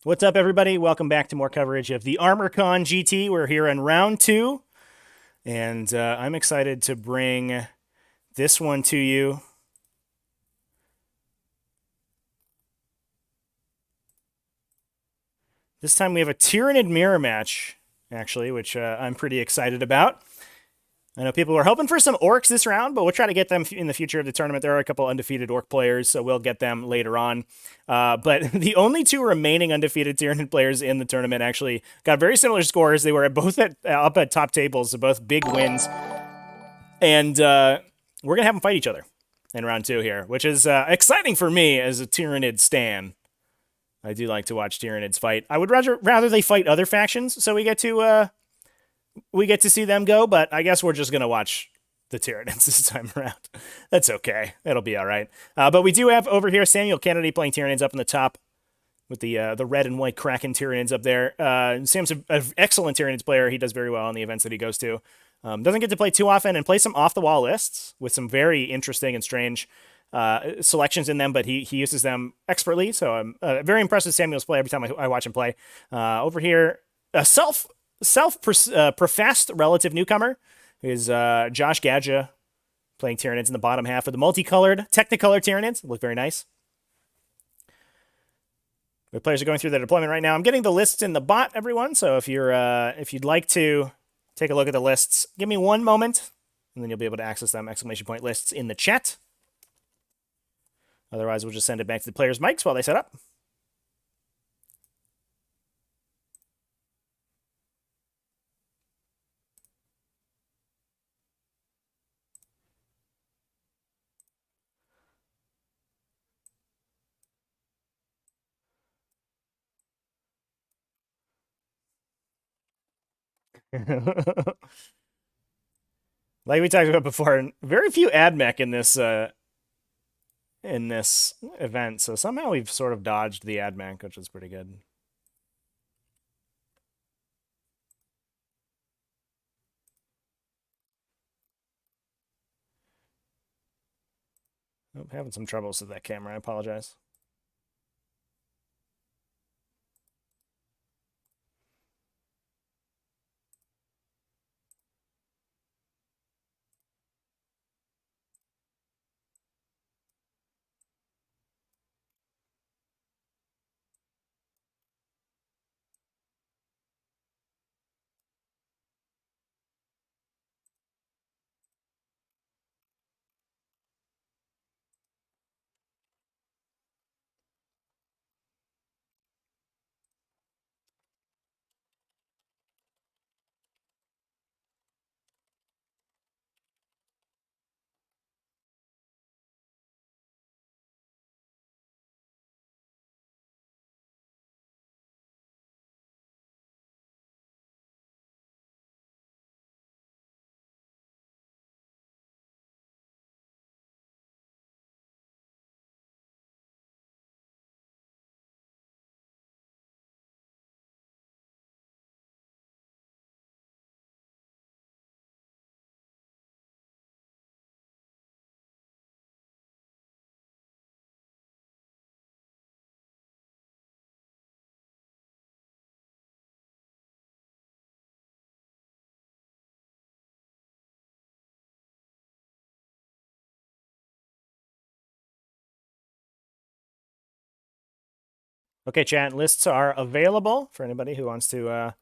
What's up, everybody? Welcome back to more coverage of the Armour Con GT. We're here in round two, and I'm excited to bring this one to you. This time we have a Tyranid mirror match, actually, which I'm pretty excited about. I know people were hoping for some orcs this round, but we'll try to get them in the future of the tournament. There are a couple undefeated orc players, so we'll get them later on. But the only two remaining undefeated Tyranid players in the tournament actually got very similar scores. They were both up at top tables, so both big wins. And we're going to have them fight each other in round two here, which is exciting for me as a Tyranid stan. I do like to watch Tyranids fight. I would rather they fight other factions, so we get to see them go, but I guess we're just going to watch the Tyranids this time around. That's okay. It'll be all right. But we do have over here Samuel Kennedy playing Tyranids up in the top with the red and white Kraken Tyranids up there. Sam's an excellent Tyranids player. He does very well in the events that he goes to. Doesn't get to play too often and play some off-the-wall lists with some very interesting and strange selections in them, but he uses them expertly. So I'm very impressed with Samuel's play every time I watch him play. Over here, a self-professed relative newcomer is Josh Gajda playing Tyranids in the bottom half of the multicolored Technicolor Tyranids. Look very nice. The players are going through their deployment right now. I'm getting the lists in the bot, everyone. So if you'd like to take a look at the lists, give me one moment, and then you'll be able to access them. Exclamation point lists in the chat. Otherwise, we'll just send it back to the players' mics while they set up. Like we talked about before, very few ad mech in this event, so somehow we've sort of dodged the ad mech, which is pretty good. Oh, having some troubles with that camera. I apologize. Okay, chat, lists are available for anybody who wants to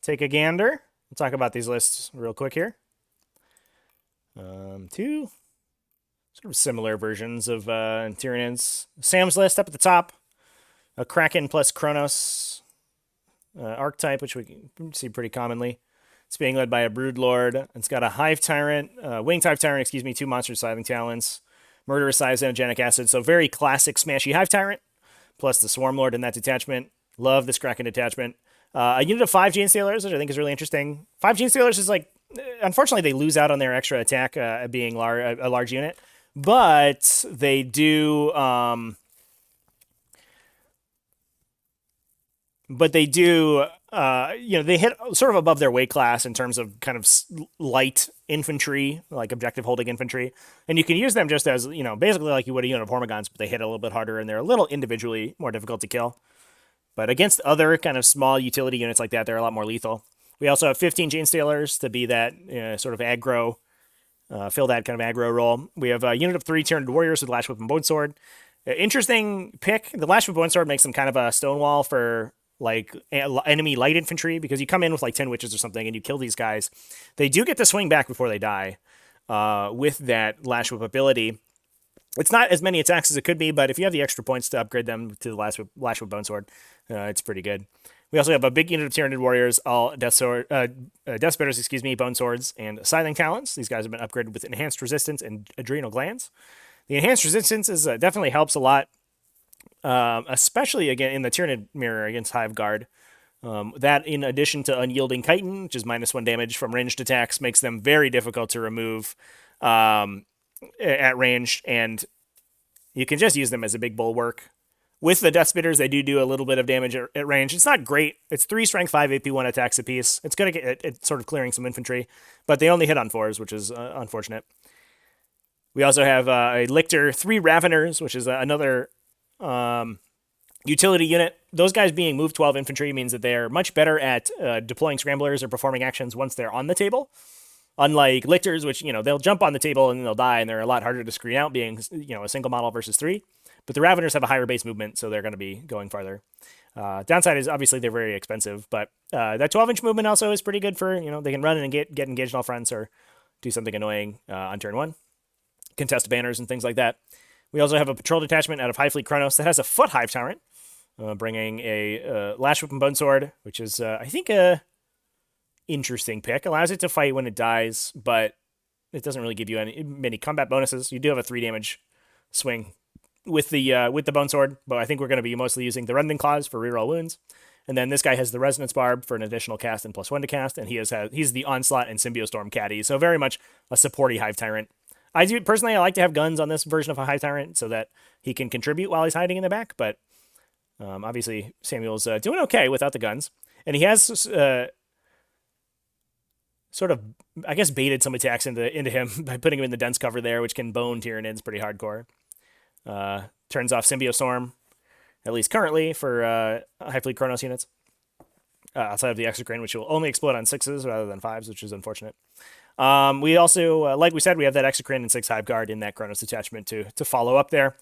take a gander. We'll talk about these lists real quick here. Two sort of similar versions of Tyranids. Sam's list up at the top. A Kraken plus Kronos archetype, which we see pretty commonly. It's being led by a Broodlord. It's got a Hive Tyrant, Winged Hive Tyrant, excuse me, 2 monsters, Scything Talons, Murderous Size, Energetic Acid. So very classic smashy Hive Tyrant, plus the Swarm Lord in that detachment. Love this Kraken detachment. A unit of 5 Gene Stealers, which I think is really interesting. 5 Gene Stealers is like, unfortunately, they lose out on their extra attack being a large unit, but they do. They hit sort of above their weight class in terms of kind of light infantry, like objective holding infantry. And you can use them just as, basically like you would a unit of Hormigons, but they hit a little bit harder and they're a little individually more difficult to kill. But against other kind of small utility units like that, they're a lot more lethal. We also have 15 Genestealers to be that sort of aggro, fill that kind of aggro role. We have a unit of 3 Tyranid Warriors with Lash Whip and Bone Sword. Interesting pick. The Lash Whip and Bone Sword makes them kind of a stonewall for like enemy light infantry, because you come in with like 10 witches or something and you kill these guys. They do get to swing back before they die with that Lash Whip ability. It's not as many attacks as it could be, but if you have the extra points to upgrade them to the Lash Whip Bone Sword, it's pretty good. We also have a big unit of Tyranid Warriors, all Death Spitters, Bone Swords, and Scything Talons. These guys have been upgraded with Enhanced Resistance and Adrenal Glands. The Enhanced Resistance definitely helps a lot, especially again in the Tyranid mirror against Hive Guard. That, in addition to Unyielding Chitin, which is -1 damage from ranged attacks, makes them very difficult to remove at range, and you can just use them as a big bulwark. With the Death Spitters, they do a little bit of damage at range. It's not great. It's 3 strength, 5 AP1 attacks apiece. It's good at sort of clearing some infantry, but they only hit on 4s, which is unfortunate. We also have a Lictor, 3 Raveners, which is another utility unit. Those guys being move 12 infantry means that they're much better at deploying scramblers or performing actions once they're on the table. Unlike Lictors, which, they'll jump on the table and then they'll die, and they're a lot harder to screen out, being, a single model versus 3. But the Raveners have a higher base movement, so they're going to be going farther. Downside is obviously they're very expensive, but that 12-inch movement also is pretty good for, they can run and get engaged in all fronts or do something annoying on turn 1. Contest banners and things like that. We also have a patrol detachment out of High Fleet Kronos that has a foot Hive Tyrant, bringing a Lash Whip and Bone Sword, which is, I think, a interesting pick. Allows it to fight when it dies, but it doesn't really give you many combat bonuses. You do have a 3 damage swing with the Bone Sword, but I think we're going to be mostly using the Rending Claws for reroll wounds. And then this guy has the Resonance Barb for an additional cast and +1 to cast, and he's the Onslaught and Symbiostorm caddy, so very much a supporty Hive Tyrant. I like to have guns on this version of a Hive Tyrant so that he can contribute while he's hiding in the back, but obviously Samuel's doing okay without the guns. And he has sort of, I guess, baited some attacks into him by putting him in the dense cover there, which can bone Tyranids pretty hardcore. Turns off Symbiostorm, at least currently, for High Fleet Kronos units. Outside of the Exocrine, which will only explode on 6s rather than 5s, which is unfortunate. We also, like we said, we have that Exocrine and 6 Hive Guard in that Kronos detachment to follow up there.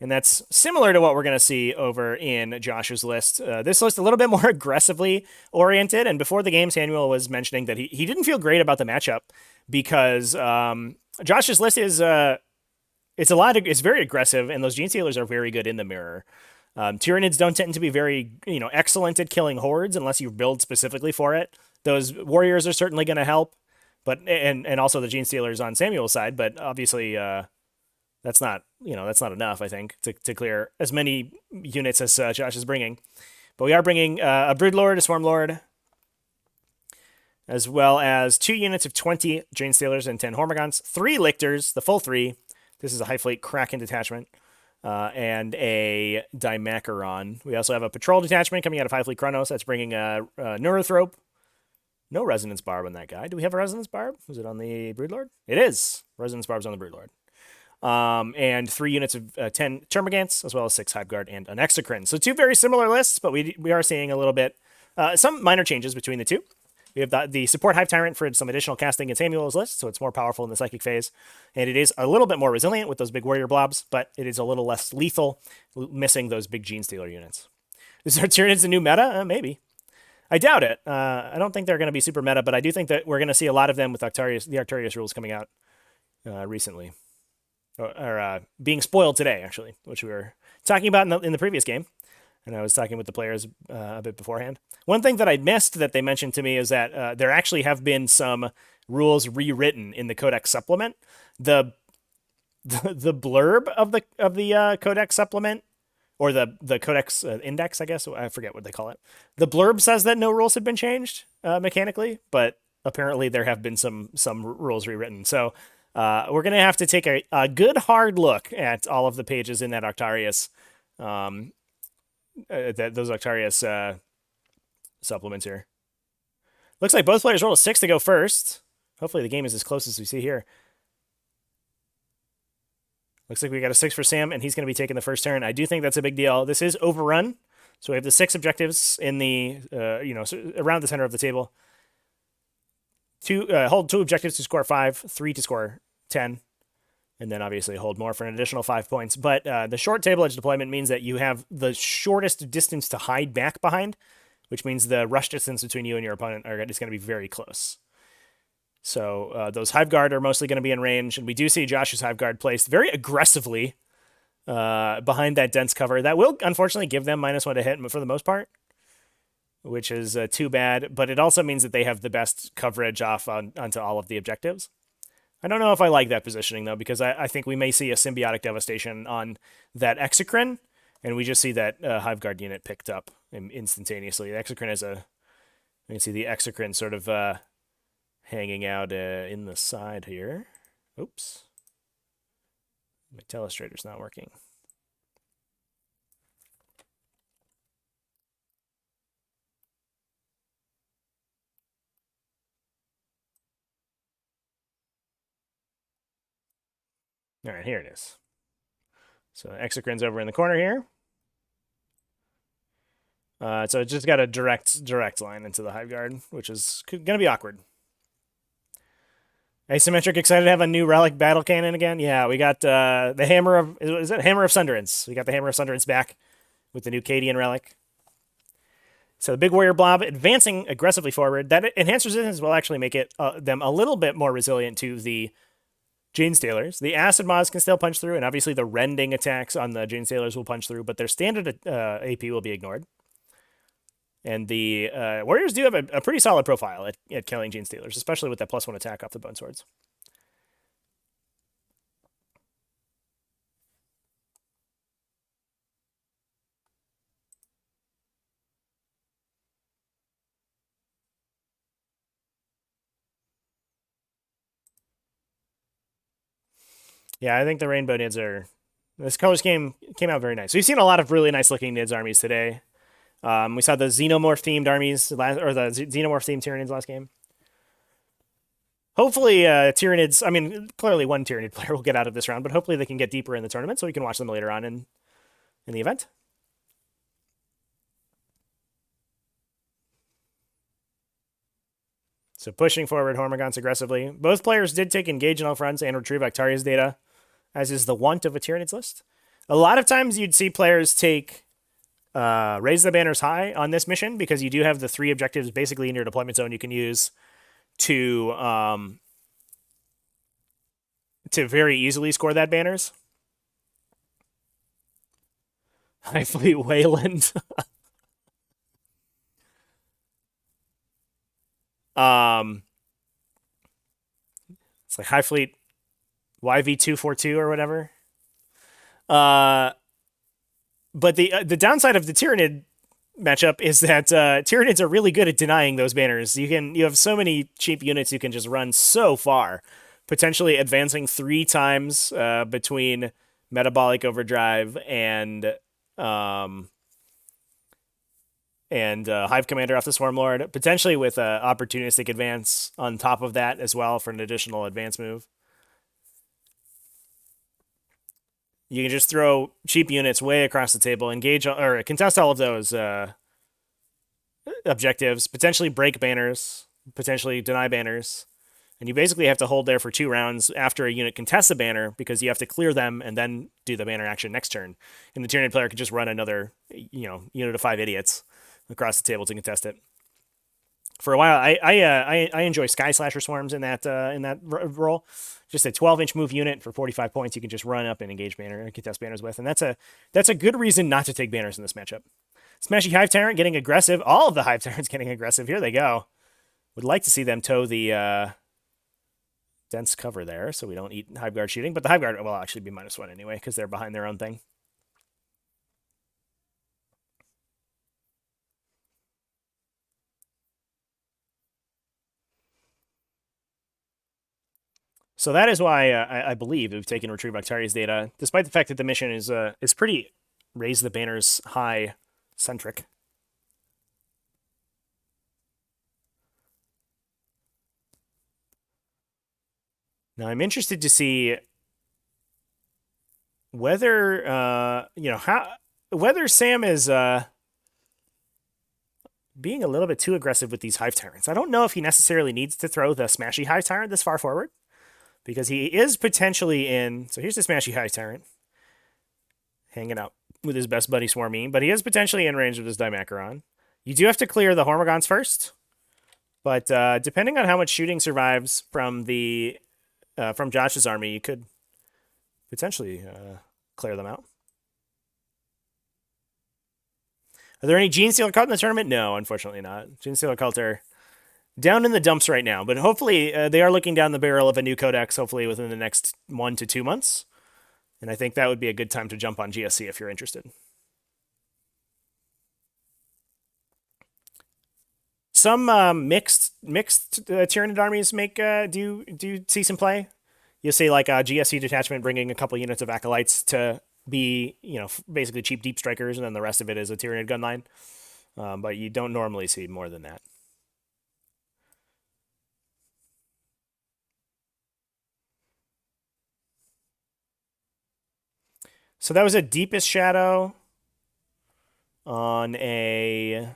And that's similar to what we're going to see over in Josh's list. This list a little bit more aggressively oriented. And before the game, Samuel was mentioning that he didn't feel great about the matchup because Josh's list is it's very aggressive, and those Genestealers are very good in the mirror. Tyranids don't tend to be very excellent at killing hordes unless you build specifically for it. Those warriors are certainly going to help, but and also the Genestealers on Samuel's side. But obviously, that's not enough, I think, to clear as many units as Josh is bringing. But we are bringing a Broodlord, a Swarmlord, as well as 2 units of 20 Genestealers and 10 Hormigons, 3 Lictors, the full 3. This is a High Fleet Kraken detachment, and a Dimacaron. We also have a Patrol detachment coming out of High Fleet Kronos. That's bringing a Neurothrope. No Resonance Barb on that guy. Do we have a Resonance Barb? Was it on the Broodlord? It is. Resonance Barb's on the Broodlord. And 3 units of 10 Termagants, as well as 6 Hive Guard and an Exocrine. So 2 very similar lists, but we are seeing a little bit, some minor changes between the 2. We have the support Hive Tyrant for some additional casting in Samuel's list, so it's more powerful in the Psychic phase. And it is a little bit more resilient with those big warrior blobs, but it is a little less lethal, missing those big Genestealer units. Is our Tyranids a new meta? Maybe. I doubt it. I don't think they're going to be super meta, but I do think that we're going to see a lot of them with the Arcturius rules coming out recently. Or being spoiled today, actually, which we were talking about in the previous game. And I was talking with the players a bit beforehand. One thing that I missed that they mentioned to me is that there actually have been some rules rewritten in the Codex supplement. The blurb of the Codex supplement, or the Codex index, I guess, I forget what they call it. The blurb says that no rules have been changed mechanically, but apparently there have been some rules rewritten. So we're gonna have to take a good hard look at all of the pages in that Arcturius. Those Arcturius supplements here. Looks like both players rolled a 6 to go first. Hopefully the game is as close as we see here. Looks like we got a 6 for Sam, and he's going to be taking the first turn. I do think that's a big deal. This is overrun, So we have the 6 objectives in the, around the center of the table. Hold 2 objectives to score 5, 3 to score 10, and then obviously hold more for an additional 5 points. But the short table edge deployment means that you have the shortest distance to hide back behind, which means the rush distance between you and your opponent is going to be very close. So those Hive Guard are mostly going to be in range, and we do see Josh's Hive Guard placed very aggressively behind that dense cover. That will unfortunately give them -1 to hit for the most part, which is too bad, but it also means that they have the best coverage onto all of the objectives. I don't know if I like that positioning, though, because I think we may see a symbiotic devastation on that Exocrine, and we just see that Hive Guard unit picked up instantaneously. The Exocrine is you can see the Exocrine sort of hanging out in the side here. Oops. My telestrator's not working. All right, here it is. So Exocrine's over in the corner here. So it just got a direct line into the Hive Guard, which is going to be awkward. Asymmetric excited to have a new relic battle cannon again. Yeah, we got the Hammer of Hammer of Sunderance. We got the Hammer of Sunderance back with the new Cadian relic. So the big warrior blob advancing aggressively forward. That enhanced resistance will actually make it them a little bit more resilient to the Jane Stealers. The acid mods can still punch through, and obviously the rending attacks on the Jane Stealers will punch through, but their standard AP will be ignored. And the Warriors do have a pretty solid profile at killing Gene Stealers, especially with that +1 attack off the Bone Swords. Yeah, I think the Rainbow Nids are... This color scheme came out very nice. We've seen a lot of really nice-looking Nids armies today. We saw the Xenomorph-themed armies, or the Xenomorph-themed Tyranids last game. Hopefully, Tyranids... I mean, clearly one Tyranid player will get out of this round, but hopefully they can get deeper in the tournament so we can watch them later on in the event. So pushing forward Hormagaunts aggressively. Both players did take engage on all fronts and retrieve Actaria's data, as is the want of a Tyranids list. A lot of times you'd see players take raise the banners high on this mission because you do have the 3 objectives basically in your deployment zone you can use to very easily score that banners. High Fleet Wayland. It's like High Fleet YV242 or whatever. But the downside of the Tyranid matchup is that Tyranids are really good at denying those banners. You have so many cheap units you can just run so far, potentially advancing 3 times between Metabolic Overdrive and Hive Commander off the Swarm Lord, potentially with an opportunistic advance on top of that as well for an additional advance move. You can just throw cheap units way across the table, engage or contest all of those objectives, potentially break banners, potentially deny banners, and you basically have to hold there for 2 rounds after a unit contests a banner because you have to clear them and then do the banner action next turn. And the Tyranid player can just run another, unit of 5 idiots across the table to contest it. For a while, I enjoy Sky Slasher Swarms in that role. Just a 12-inch move unit for 45 points you can just run up and engage banner and contest banners with, and that's a good reason not to take banners in this matchup. Smashy Hive Tyrant getting aggressive. All of the Hive Tyrants getting aggressive. Here they go. Would like to see them toe the dense cover there so we don't eat Hive Guard shooting, but the Hive Guard will actually be -1 anyway because they're behind their own thing. So that is why I believe we've taken Retrieve Actaria's data, despite the fact that the mission is pretty raise the banners high centric. Now I'm interested to see whether whether Sam is being a little bit too aggressive with these Hive Tyrants. I don't know if he necessarily needs to throw the Smashy Hive Tyrant this far forward, because he is potentially in... So here's the Smashy Hive Tyrant, hanging out with his best buddy Swarmine, but he is potentially in range of this Dimacron. You do have to clear the Hormigons first, but depending on how much shooting survives from the from Josh's army, you could potentially clear them out. Are there any Gene Stealer Cult in the tournament? No, unfortunately not. Gene Stealer Cult are down in the dumps right now, but hopefully they are looking down the barrel of a new codex, hopefully within the next 1 to 2 months. And I think that would be a good time to jump on GSC if you're interested. Some mixed Tyranid armies do see some play. You'll see like a GSC detachment bringing a couple units of acolytes to be, basically cheap deep strikers, and then the rest of it is a Tyranid gun line. But you don't normally see more than that. So that was a Deepest Shadow on a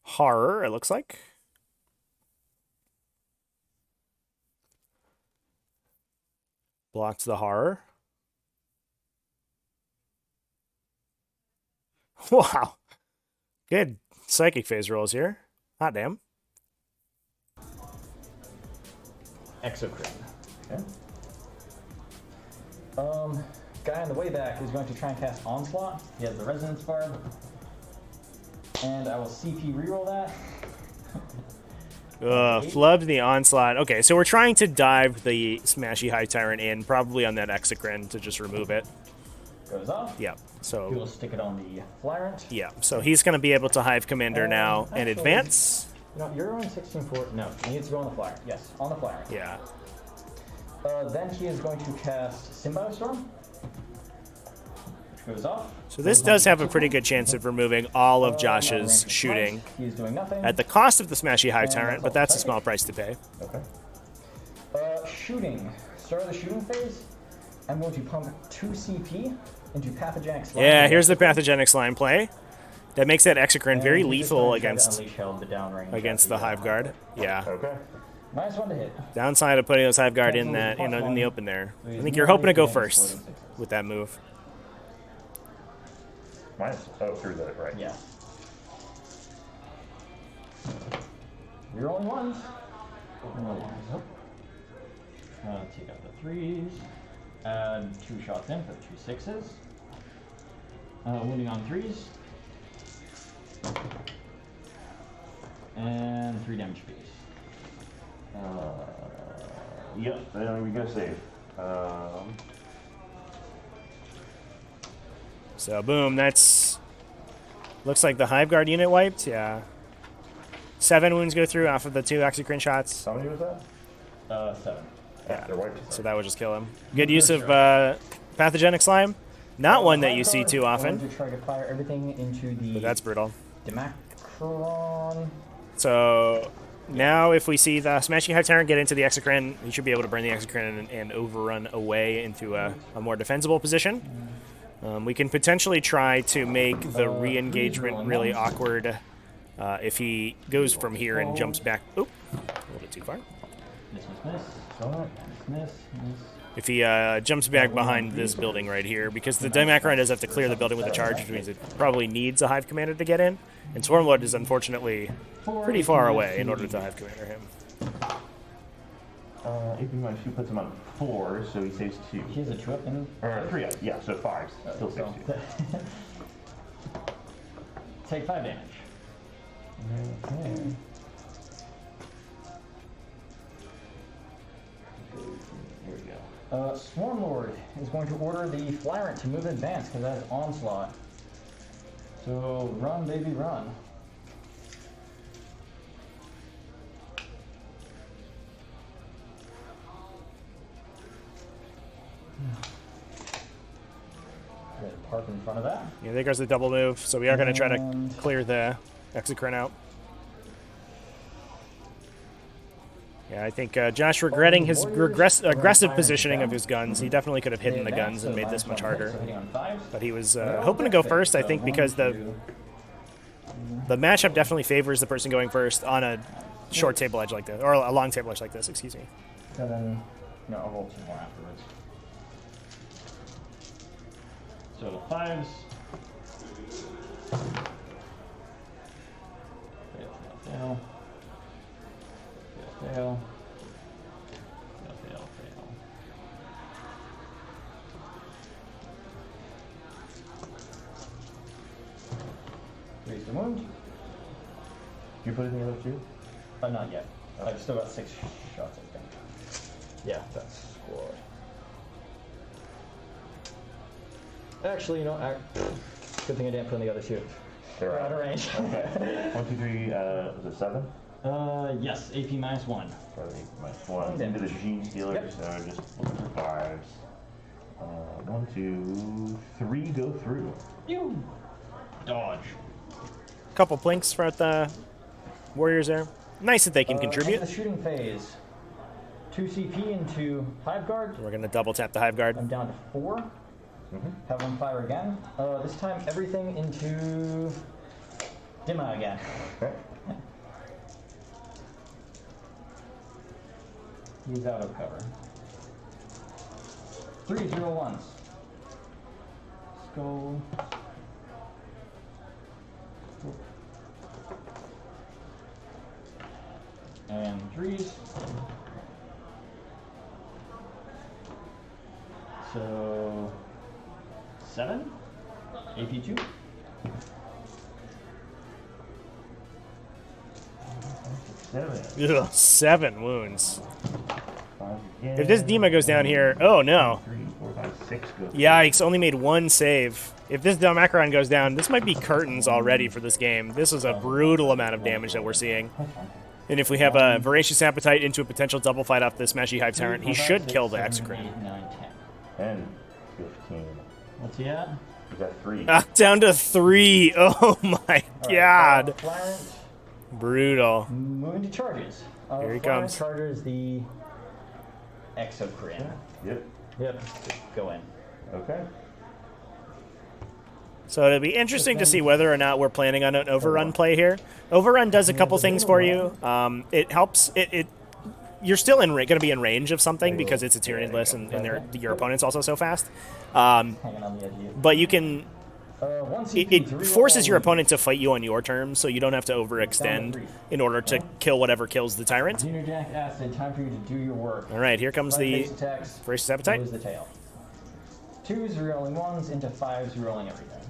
Horror, it looks like. Blocked the Horror. Wow. Good psychic phase rolls here. Hot damn. Exocrine. Okay. Guy on the way back is going to try and cast Onslaught. He has the Resonance Barb. And I will CP reroll that. Flubbed the Onslaught. Okay, so we're trying to dive the Smashy Hive Tyrant in, probably on that Exocrine to just remove it. Goes off. Yeah, so... He will stick it on the Flyrant. Yeah, so he's going to be able to Hive Commander now and advance. No, you're going 16-4. No, he needs to go on the Flyrant. Yes, on the Flyrant. Yeah. Then he is going to cast Symbiote Storm, which goes off. So this does have a pretty good chance of removing all of Josh's shooting He's doing nothing. at the cost of the Smashy Hive Tyrant, but that's a small price to pay. Okay. Shooting. Start of the shooting phase. I'm going to pump 2 CP into Pathogenic Slime. Yeah, here's the Pathogenic Slime play. That makes that Exocrine very lethal against the Hive Guard. Yeah. Okay. -1 to hit. Downside of putting those Hive Guard in that in the open there. I think you're hoping to go first with that move. Through that, right? Yeah. You're only ones. Take out the 3s. Add 2 shots in for 2 6s. Wounding on 3s. And 3 damage piece. Yep, there we go, save. So boom, that's looks like the Hive Guard unit wiped. Yeah, 7 wounds go through off of the 2 Exocrine shots. How many was that? 7. Yeah, they're wiped. So that would just kill him. Good use of Pathogenic Slime. Not one that you see too often. To try to fire everything into the But that's brutal. Dimacron. So now if we see the Smashy Hive Tyrant get into the Exocrine, he should be able to burn the Exocrine and overrun away into a more defensible position. We can potentially try to make the re-engagement really awkward if he goes from here and jumps back. Oop, a little bit too far. Miss. If he jumps back behind this building right here, because the Dimacron does have to clear the building with a charge, which means it probably needs a Hive Commander to get in. And Swarmlord is unfortunately pretty far away in order to Hive Commander him. AP-2 puts him on 4, so he saves 2. He has a 2 up in. Or 3 up, yeah, so 5. Still saves 2. Take 5 damage. Okay. Here we go. Swarmlord is going to order the Flyrant to move in advance because that is Onslaught. So run, baby, run. Park in front of that. Yeah, there goes the double move. So we are going to try to clear the Exocrine out. Yeah, I think Josh regretting his aggressive positioning of his guns. He definitely could have hidden the guns and made this much harder. But he was hoping to go first, I think, because the matchup definitely favors the person going first on a short table edge like this, or a long table edge like this, excuse me. And then, no, I'll roll 2 more afterwards. So 5s. Fail. Fail. Fail. Raise the wound. You put it in the other 2? Not yet. I've still got 6 shots, I think. Yeah, that's squad. Actually, you know, good thing I didn't put in the other 2. They're out of range. Okay. 1, 2, 3, was it 7? Yes, AP -1. So -1 into the gene stealer, Yep. so just looking for 5s. 1, 2, 3 go through. You dodge. Couple plinks for the Warriors there. Nice that they can contribute. Into the shooting phase. 2 CP into Hive Guard. We're going to double tap the Hive Guard. I'm down to 4. Have 1 fire again. This time everything into Dima again. Okay. He's out of cover. 3 0 1s. Let's go. And 3s. So 7. AP 2. Ugh, 7 wounds. 5 again. If this Dima goes down here, oh no. 3, 4, 5, 6 go through. Yikes, only made 1 save. If this Macaron goes down, this might be curtains already for this game. This is a brutal amount of damage that we're seeing. And if we have a Voracious Appetite into a potential double fight off this Smashy Hive Tyrant, he should kill the Exocrine. 8, 9, 10. 10, 15. What's he at? You got 3. Down to 3. Oh my god. Flarent, Brutal. moving to charges. Here he Flarent comes. Charges the Exocrine. Yep. Yep, just go in. Okay. So it'll be interesting to see whether or not we're planning on an overrun play here. Overrun does a couple things for you. It helps. You're still going to be in range of something because it's a Tyranid list and your opponent's also so fast. Hanging on the edge of you. But you can. One CP It to reroll forces your all opponent to fight you on your terms, so you don't have to overextend in order to kill whatever kills the Tyrant. Xenojack Acid, time for you to do your work. All right, here comes the Face attacks, Voracious Appetite. lose the tail. 2s rerolling 1s into 5s rerolling everything.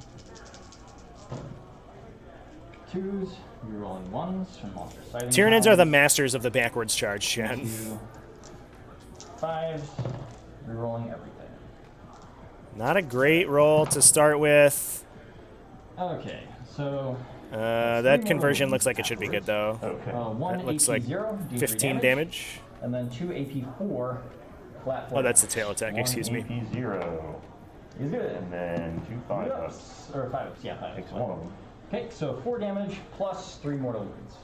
2s rerolling 1s from monster sighting. Tyranids are the masters of the backwards charge, Chad. 5s rerolling everything. Not a great roll to start with. Okay, so That conversion looks like it should be good, though. Okay. 1 That looks AP like 0, D3 15 damage. and then 2 AP 4 flat. Oh, that's the tail attack, 1 excuse me. AP 0. He's good. And then 2 5 ups. Yes. Or 5 ups, yeah, 5 Takes ups. 1 of them. Okay, so 4 damage plus 3 mortal wounds.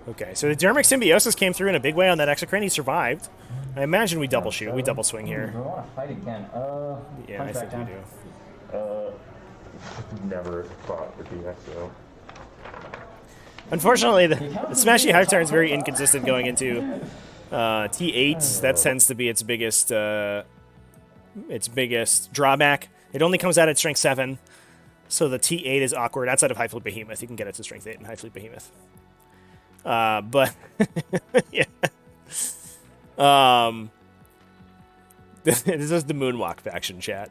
Okay, so the Dermic Symbiosis came through in a big way on that Exocrine. He survived. I imagine we double shoot. We double swing here. Do I want to fight again? Yeah, I think we do. Never fought with the XO. Unfortunately, the Smashy Hive Tyrant is very inconsistent going into T8s. That tends to be its biggest drawback. It only comes out at Strength 7, so the T8 is awkward. Outside of High Fleet Behemoth, you can get it to Strength 8 and High Fleet Behemoth. But yeah. This is the Moonwalk faction, chat.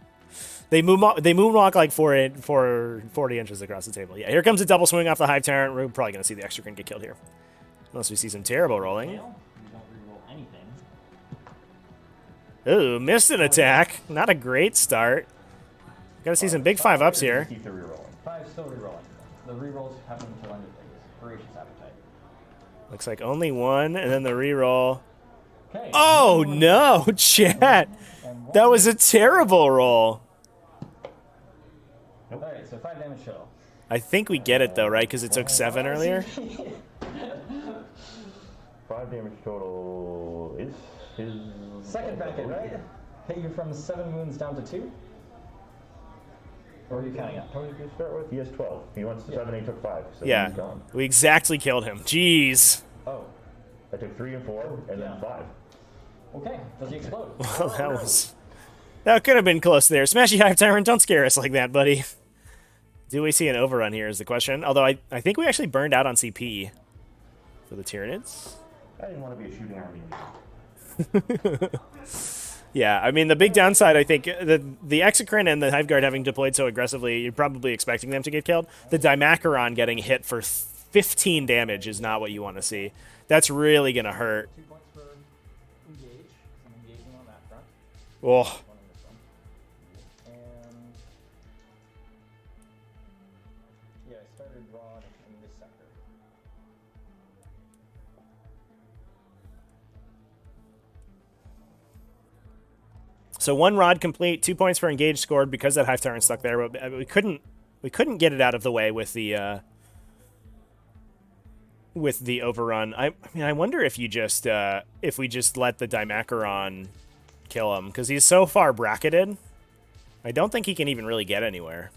They moonwalk like 40 inches across the table. Yeah, here comes a double swing off the Hive Tyrant. We're probably going to see the Exocrine get killed here. Unless we see some terrible rolling. You don't reroll anything. Ooh, missed an attack. Not a great start. Got to see some big 5-ups here. Keep the rerolling. 5 still rerolling. The rerolls happen until end of phase. Voracious Appetite. Looks like only one, and then the reroll. Okay. Oh no, chat! That was a terrible roll. Alright, so 5 damage total. I think we get it though, right? Because it took 7 earlier. 5 5 damage total is his... Second bracket, right? Hit you from 7 wounds down to 2? Or are you counting up? How many did you start with? He has 12. He wants to 7, he took 5. So Yeah, he's gone. we exactly killed him. Jeez. Oh. I took 3 and 4, and then 5. Okay, does he explode? Well, that could have been close there. Smashy Hive Tyrant, don't scare us like that, buddy. Do we see an overrun here is the question. Although I think we actually burned out on CP for the Tyranids. I didn't want to be a shooting army. Yeah, I mean, the big downside, I think, the Exocrine and the Hive Guard having deployed so aggressively, you're probably expecting them to get killed. The Dimacaron getting hit for 15 damage is not what you want to see. That's really going to hurt. 2 points for engage, because I'm engaging on that front. Oh. One on this one. And yeah, I started Rod in this sector. So 1 rod complete, 2 points for engage scored because that Hive Tyrant stuck there, but we couldn't get it out of the way with the overrun. I mean, I wonder if you just if we just let the Dimacaron kill him, because he's so far bracketed. I don't think he can even really get anywhere.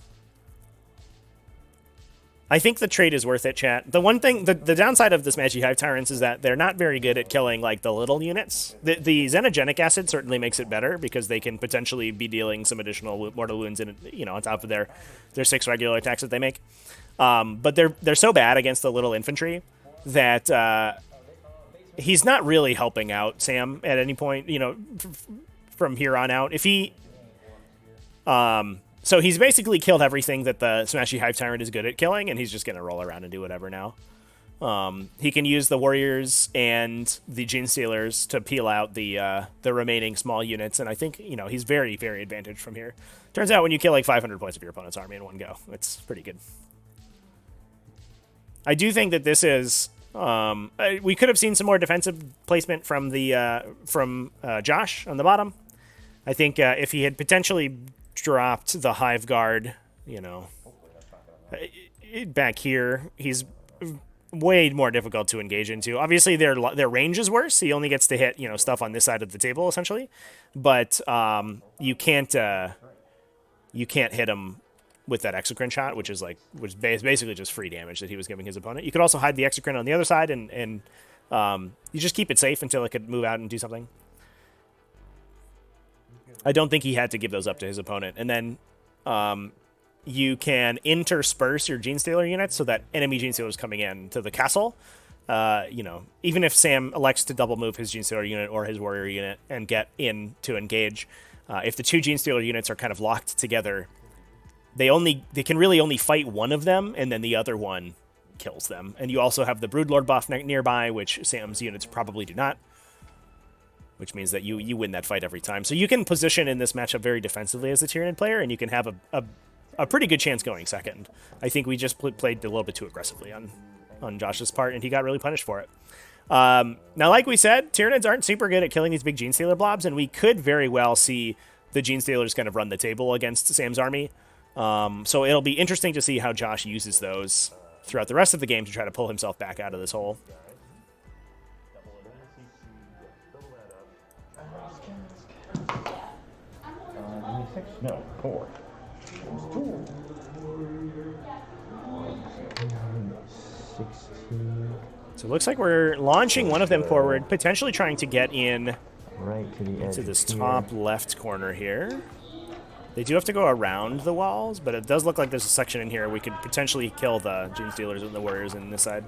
I think the trade is worth it, chat. The one thing, the downside of the Smashy Hive Tyrants is that they're not very good at killing, like, the little units. The Xenogenic Acid certainly makes it better, because they can potentially be dealing some additional mortal wounds in, you know, on top of their 6 regular attacks that they make. But they're so bad against the little infantry that he's not really helping out Sam at any point, you know, from here on out. If he... So he's basically killed everything that the Smashy Hive Tyrant is good at killing, and he's just going to roll around and do whatever now. He can use the Warriors and the Gene Stealers to peel out the remaining small units, and I think, you know, he's very, very advantaged from here. Turns out when you kill like 500 points of your opponent's army in one go, it's pretty good. I do think that this is... we could have seen some more defensive placement from the Josh on the bottom. I think if he had potentially dropped the Hive Guard, you know, back here, he's way more difficult to engage into. Obviously, their range is worse. He only gets to hit, you know, stuff on this side of the table essentially, but you can't hit him with that Exocrine shot, which is basically just free damage that he was giving his opponent. You could also hide the Exocrine on the other side, and you just keep it safe until it could move out and do something. I don't think he had to give those up to his opponent. And then you can intersperse your Gene Stealer units so that enemy Gene Stealers coming in to the castle, you know, even if Sam elects to double move his Gene Stealer unit or his Warrior unit and get in to engage, if the 2 Gene Stealer units are kind of locked together, they can really only fight one of them, and then the other one kills them. And you also have the Broodlord buff nearby, which Sam's units probably do not, which means that you win that fight every time. So you can position in this matchup very defensively as a Tyranid player, and you can have a pretty good chance going second. I think we just played a little bit too aggressively on Josh's part, and he got really punished for it. Now, like we said, Tyranids aren't super good at killing these big Gene Stealer blobs, and we could very well see the Gene Stealers kind of run the table against Sam's army. So it'll be interesting to see how Josh uses those throughout the rest of the game to try to pull himself back out of this hole. No, 4. 16. So it looks like we're launching one of them forward, potentially trying to get in Right to the edge. to this top left corner here. They do have to go around the walls, but it does look like there's a section in here we could potentially kill the Gene Stealers and the Warriors in this side.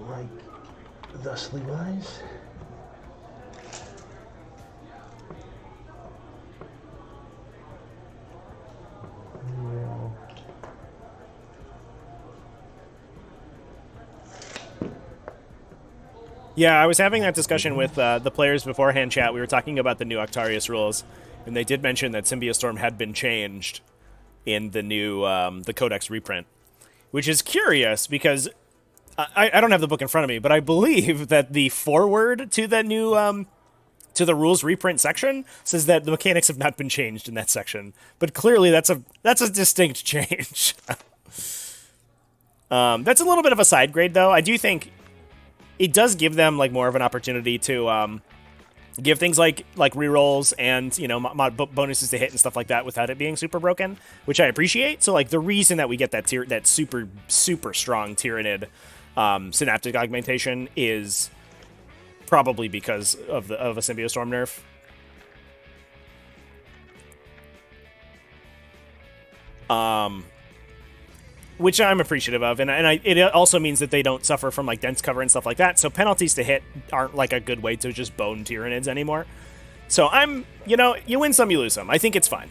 Like thusly wise. Yeah, I was having that discussion with the players beforehand, chat. We were talking about the new Octarius rules, and they did mention that Symbiostorm had been changed in the new the Codex reprint, which is curious because I don't have the book in front of me, but I believe that the foreword to that new to the rules reprint section says that the mechanics have not been changed in that section. But clearly, that's a distinct change. That's a little bit of a side grade, though. I do think it does give them like more of an opportunity to give things like rerolls and, you know, mod bonuses to hit and stuff like that without it being super broken, which I appreciate. So like the reason that we get that super strong Tyranid synaptic augmentation is probably because of a Symbiostorm nerf. Which I'm appreciative of, and it also means that they don't suffer from like dense cover and stuff like that. So penalties to hit aren't like a good way to just bone Tyranids anymore. So I'm, you know, you win some, you lose some. I think it's fine.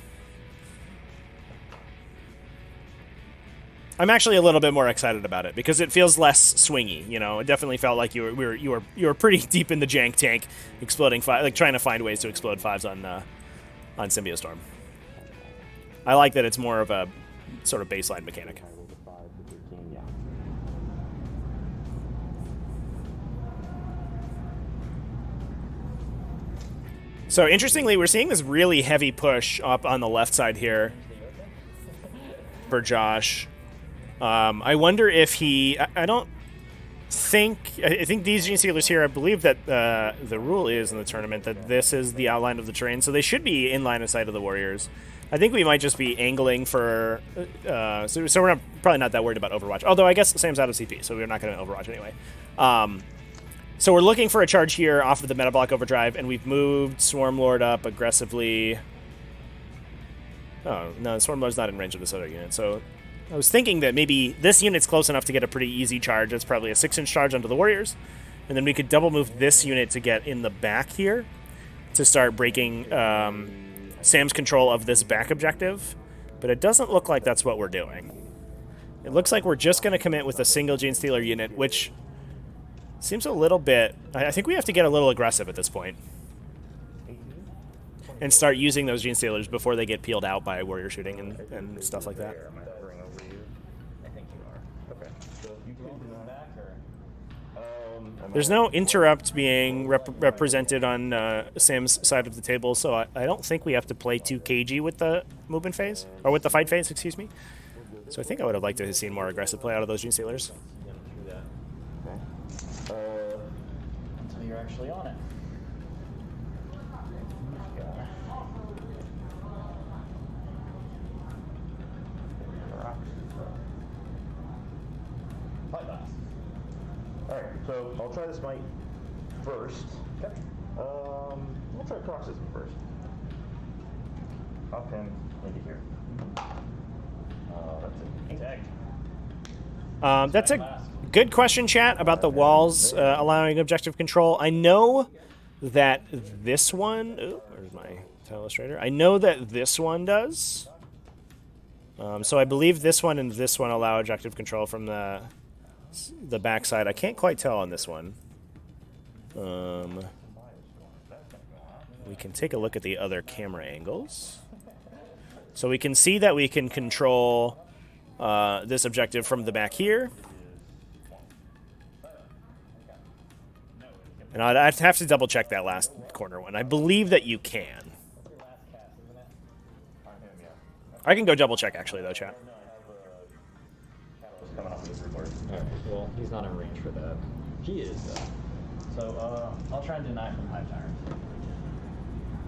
I'm actually a little bit more excited about it because it feels less swingy. You know, it definitely felt like you were pretty deep in the jank tank, exploding like trying to find ways to explode fives on Symbiostorm. I like that it's more of a sort of baseline mechanic. So interestingly, we're seeing this really heavy push up on the left side here for Josh. I wonder if he... I don't think... I think these Gene Stealers here, I believe that the rule is in the tournament that this is the outline of the terrain, so they should be in line of sight of the Warriors. I think we might just be angling for... so we're probably not that worried about Overwatch. Although I guess Sam's out of CP, so we're not going to Overwatch anyway. So we're looking for a charge here off of the Metablock Overdrive, and we've moved Swarmlord up aggressively. Oh, no, Swarmlord's not in range of this other unit, so I was thinking that maybe this unit's close enough to get a pretty easy charge. It's probably a 6-inch charge onto the Warriors, and then we could double move this unit to get in the back here to start breaking Sam's control of this back objective, but it doesn't look like that's what we're doing. It looks like we're just going to commit with a single Gene Stealer unit, which... seems a little bit... I think we have to get a little aggressive at this point. And start using those Gene Stealers before they get peeled out by Warrior shooting and stuff like that. There's no interrupt being represented on Sam's side of the table, so I don't think we have to play too cagey with the movement phase. Or with the fight phase, excuse me. So I think I would have liked to have seen more aggressive play out of those Gene Stealers. Until you're actually on it. Alright, so I'll try this might first. Okay. We'll try cross system first. Up him into here. That's it. That's a good question, chat, about the walls allowing objective control. I know that this one... Oh, where's my tile illustrator? I know that this one does. So I believe this one and this one allow objective control from the backside. I can't quite tell on this one. We can take a look at the other camera angles. So we can see that we can control this objective from the back here. And I'd have to double check that last corner one. I believe that you can. I can go double check actually though, chat. Alright, well, he's not in range for that. He is, though. So, I'll try and deny from high tyrant.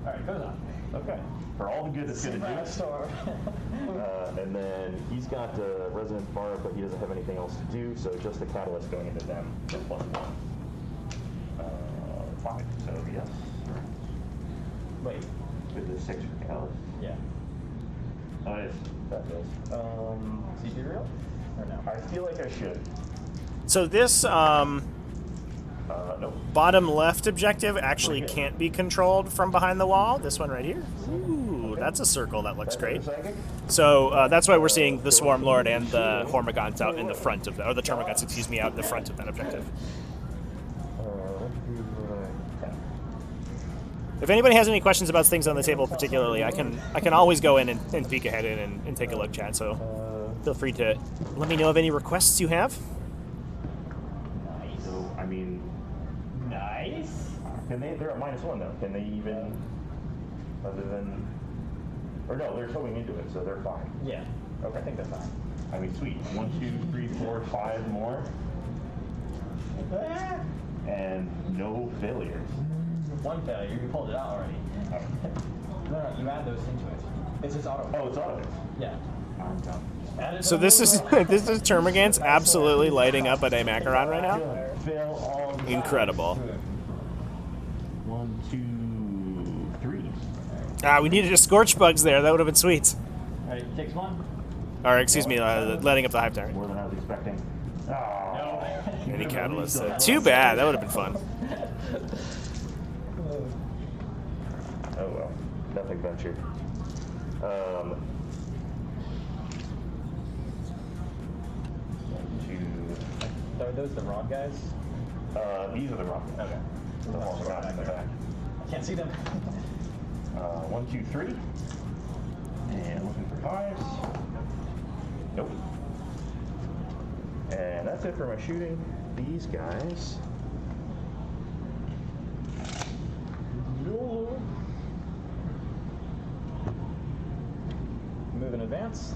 Alright, goes on. Okay. For all the good that's going to do. And then he's got Resonance Bar, but he doesn't have anything else to do, so just the Catalyst going into them, so +1. 5, so yes. Wait. With the 6 for Catalyst? Yeah. Oh, it is. That does. CP real? Or no? I feel like I should. So this No. bottom left objective actually can't be controlled from behind the wall. This one right here. Ooh, that's a circle that looks great. So that's why we're seeing the Swarmlord and the Hormagaunts out in the front of that, or the Termagants, excuse me, out in the front of that objective. If anybody has any questions about things on the table particularly, I can always go in and peek ahead in and take a look, chat. So feel free to let me know of any requests you have. Can they? They're at -1 though. Can they even? Other than, or no, they're towing into it, so they're fine. Yeah. Okay. I think they're fine. I mean, sweet. 1, 2, 3, 4, 5 more, and no failures. One failure. You pulled it out already. No, you add those into it. It's just auto. Oh, it's auto. Yeah. I'm done. Add it So to this the is override. this is Termagant's absolutely lighting up a day macaron right now. Fail all. the time. Incredible. 1, 2, 3. Ah, we needed just scorch bugs there. That would have been sweet. Alright, takes one. Or excuse me, letting up the hive tyrant. More than I was expecting. Oh. Any catalyst. Too bad. That would have been fun. Oh well, nothing ventured. So are those the rod guys? These are the rock. Okay. The ones got in the back. I can't see them. 1, 2, 3. And looking for 5s. Nope. And that's it for my shooting. These guys. Move in advance.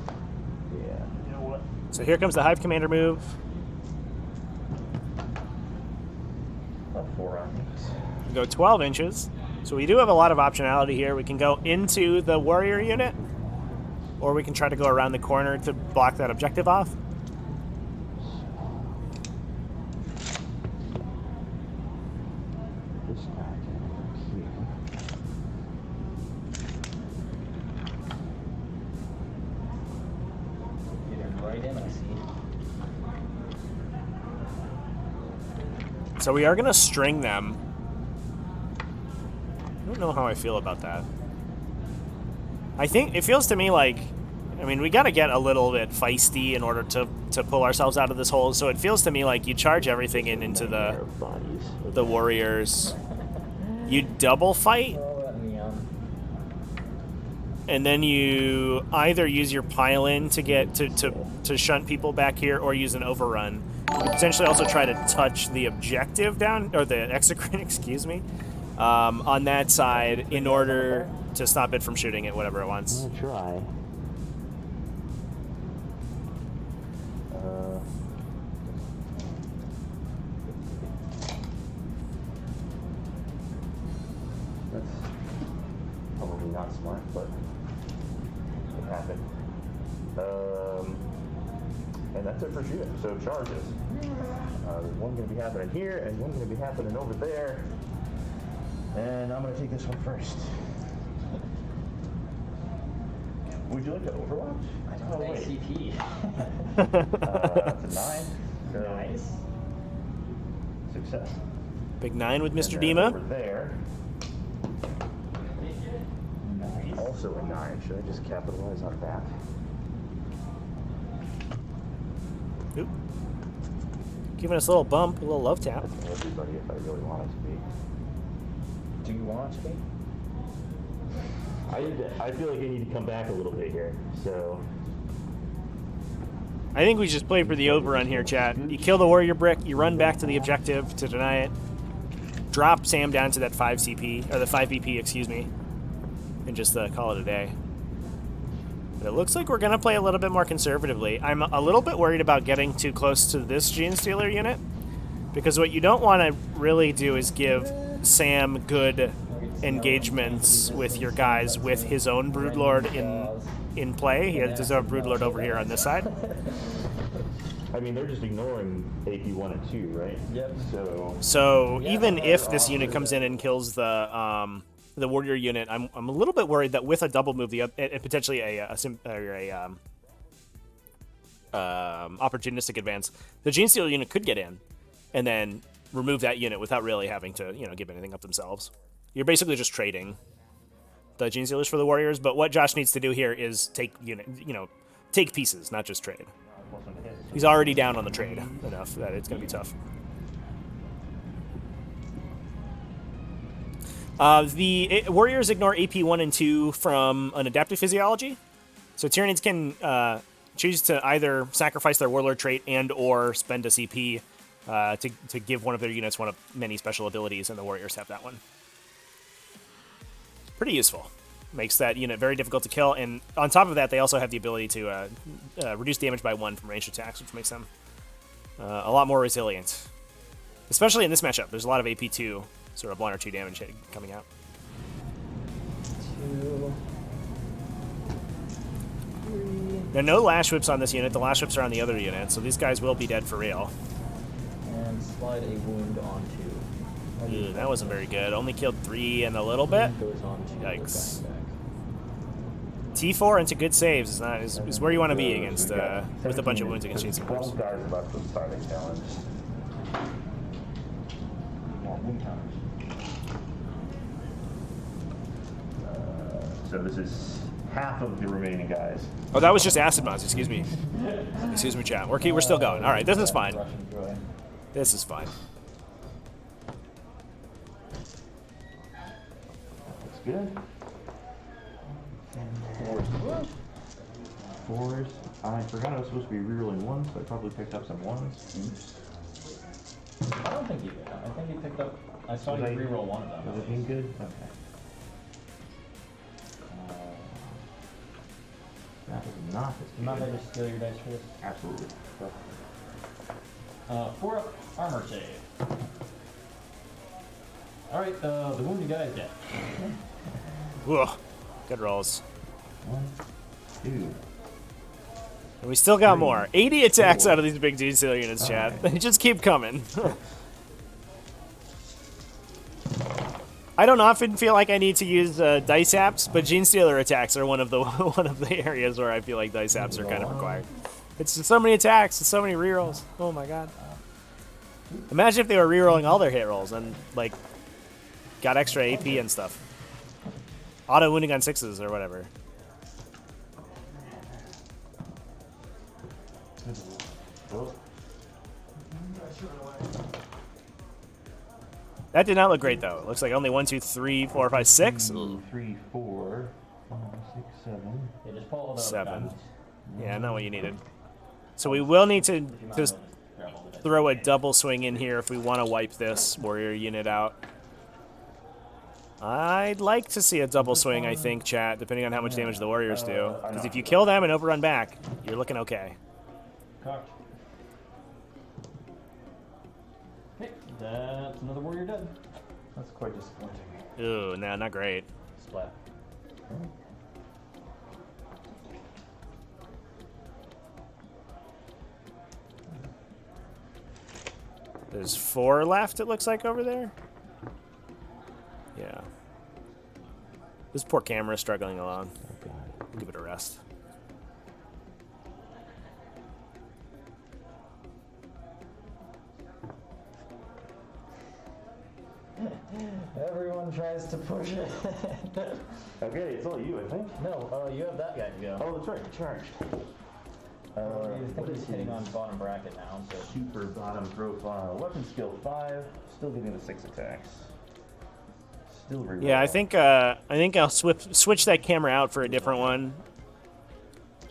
Yeah. You know what? So here comes the hive commander move. About 4 on these. We go 12 inches. So we do have a lot of optionality here. We can go into the warrior unit, or we can try to go around the corner to block that objective off. This guy can work here. Get it right in, I see. So we are going to string them. I don't know how I feel about that. I think it feels to me like, I mean, we got to get a little bit feisty in order to pull ourselves out of this hole. So it feels to me like you charge everything into the warriors. You double fight, Oh, that neon. and then you either use your pile-in to get to shunt people back here, or use an overrun. You could potentially also try to touch the objective down, or the exocrine, excuse me, on that side in order to stop it from shooting at whatever it wants. I'm gonna try. That's probably not smart, but it happened. And that's it for shooting. So charges. There's one going to be happening here, and one going to be happening over there. And I'm going to take this one first. Would you like to Overwatch? I don't think CP. It's a 9. So Nice. Success. Big 9 with Mr. And then over Dima. there, Nice. also a 9. Should I just capitalize on that? Oop. Giving us a little bump, a little love tap. That's for everybody if I really want it to be. Do you want it to be? I feel like I need to come back a little bit here, so... I think we just play for the overrun here, chat. You kill the warrior brick, you run back to the objective to deny it, drop Sam down to that 5 CP, or the 5 BP, excuse me, and just call it a day. But it looks like we're going to play a little bit more conservatively. I'm a little bit worried about getting too close to this Gene Stealer unit, because what you don't want to really do is give Sam good engagements with your guys with his own Broodlord in play. He does have a Broodlord over here on this side. I mean, they're just ignoring AP 1 and 2, right? Yep. So even if this unit comes in and kills the warrior unit, I'm a little bit worried that with a double move, and potentially a opportunistic advance, the Gene Stealer unit could get in and then remove that unit without really having to give anything up themselves. You're basically just trading the Gene Stealers for the warriors, but what Josh needs to do here is take take pieces, not just trade. He's already down on the trade enough that it's going to be tough. The warriors ignore AP 1 and 2 from an adaptive physiology. So Tyranids can choose to either sacrifice their warlord trait and or spend a CP to give one of their units one of many special abilities, and the warriors have that one. Pretty useful. Makes that unit very difficult to kill, and on top of that, they also have the ability to reduce damage by 1 from ranged attacks, which makes them a lot more resilient. Especially in this matchup, there's a lot of AP2, sort of 1 or 2 damage coming out. 2, 3. Now, no lash whips on this unit. The lash whips are on the other unit, so these guys will be dead for real. And slide a wound on 2. Ew, that wasn't very good. Only killed 3 and a little bit. Goes on 2. Yikes. T4 into good saves is where you want to be against with a bunch of wounds against Chain Slippers. 12 guys left with starting challenge. More wound counters. So this is half of the remaining guys. Oh, that was just acid mods. Excuse me. Excuse me, chat. We're still going. All right, this is fine. Russian joy. This is fine. Looks good. Fours. I forgot I was supposed to be rerolling 1s, so I probably picked up some 1s. Oops. I don't think you did. I think you picked up. I saw you reroll 1 of them. Was it being good? Okay. That was not this You mind if I just steal your dice for this? Absolutely. 4 up, armor save. Alright, the wounded guy is dead. Ugh. Good rolls. 1, 2. And we still got more. 80 attacks out of these big Gene Stealer units, chat. They just keep coming. I don't often feel like I need to use dice apps, but Gene Stealer attacks are one of the areas where I feel like dice apps are kind of required. It's just so many attacks and so many rerolls. Oh my god. Imagine if they were rerolling all their hit rolls and like got extra AP and stuff. Auto wounding on 6s or whatever. That did not look great though. It looks like only 1, 2, 3, 4, 5, 6. 3, 4, 5, 6, 7. Yeah, just follow the 7. guidance. Yeah, not what you needed. So we will need to just Grab all the dice. throw a double swing in here if we want to wipe this warrior unit out. I'd like to see a double swing, I think, chat, depending on how much damage the warriors do. Because if you kill them and overrun back, you're looking okay. Cocked. Hey, that's another warrior dead. That's quite disappointing. Ooh, no, not great. Splat. There's 4 left, it looks like, over there. Yeah. This poor camera is struggling along. We'll give it a rest. Everyone tries to push it. Okay, it's all you, I think. No, you have that guy to go. Oh, that's right, charged. I think What he's is hitting his on bottom bracket now, so. super bottom profile? Weapon skill 5, still giving the 6 attacks. Still reroll. Yeah, I think I'll switch that camera out for a different one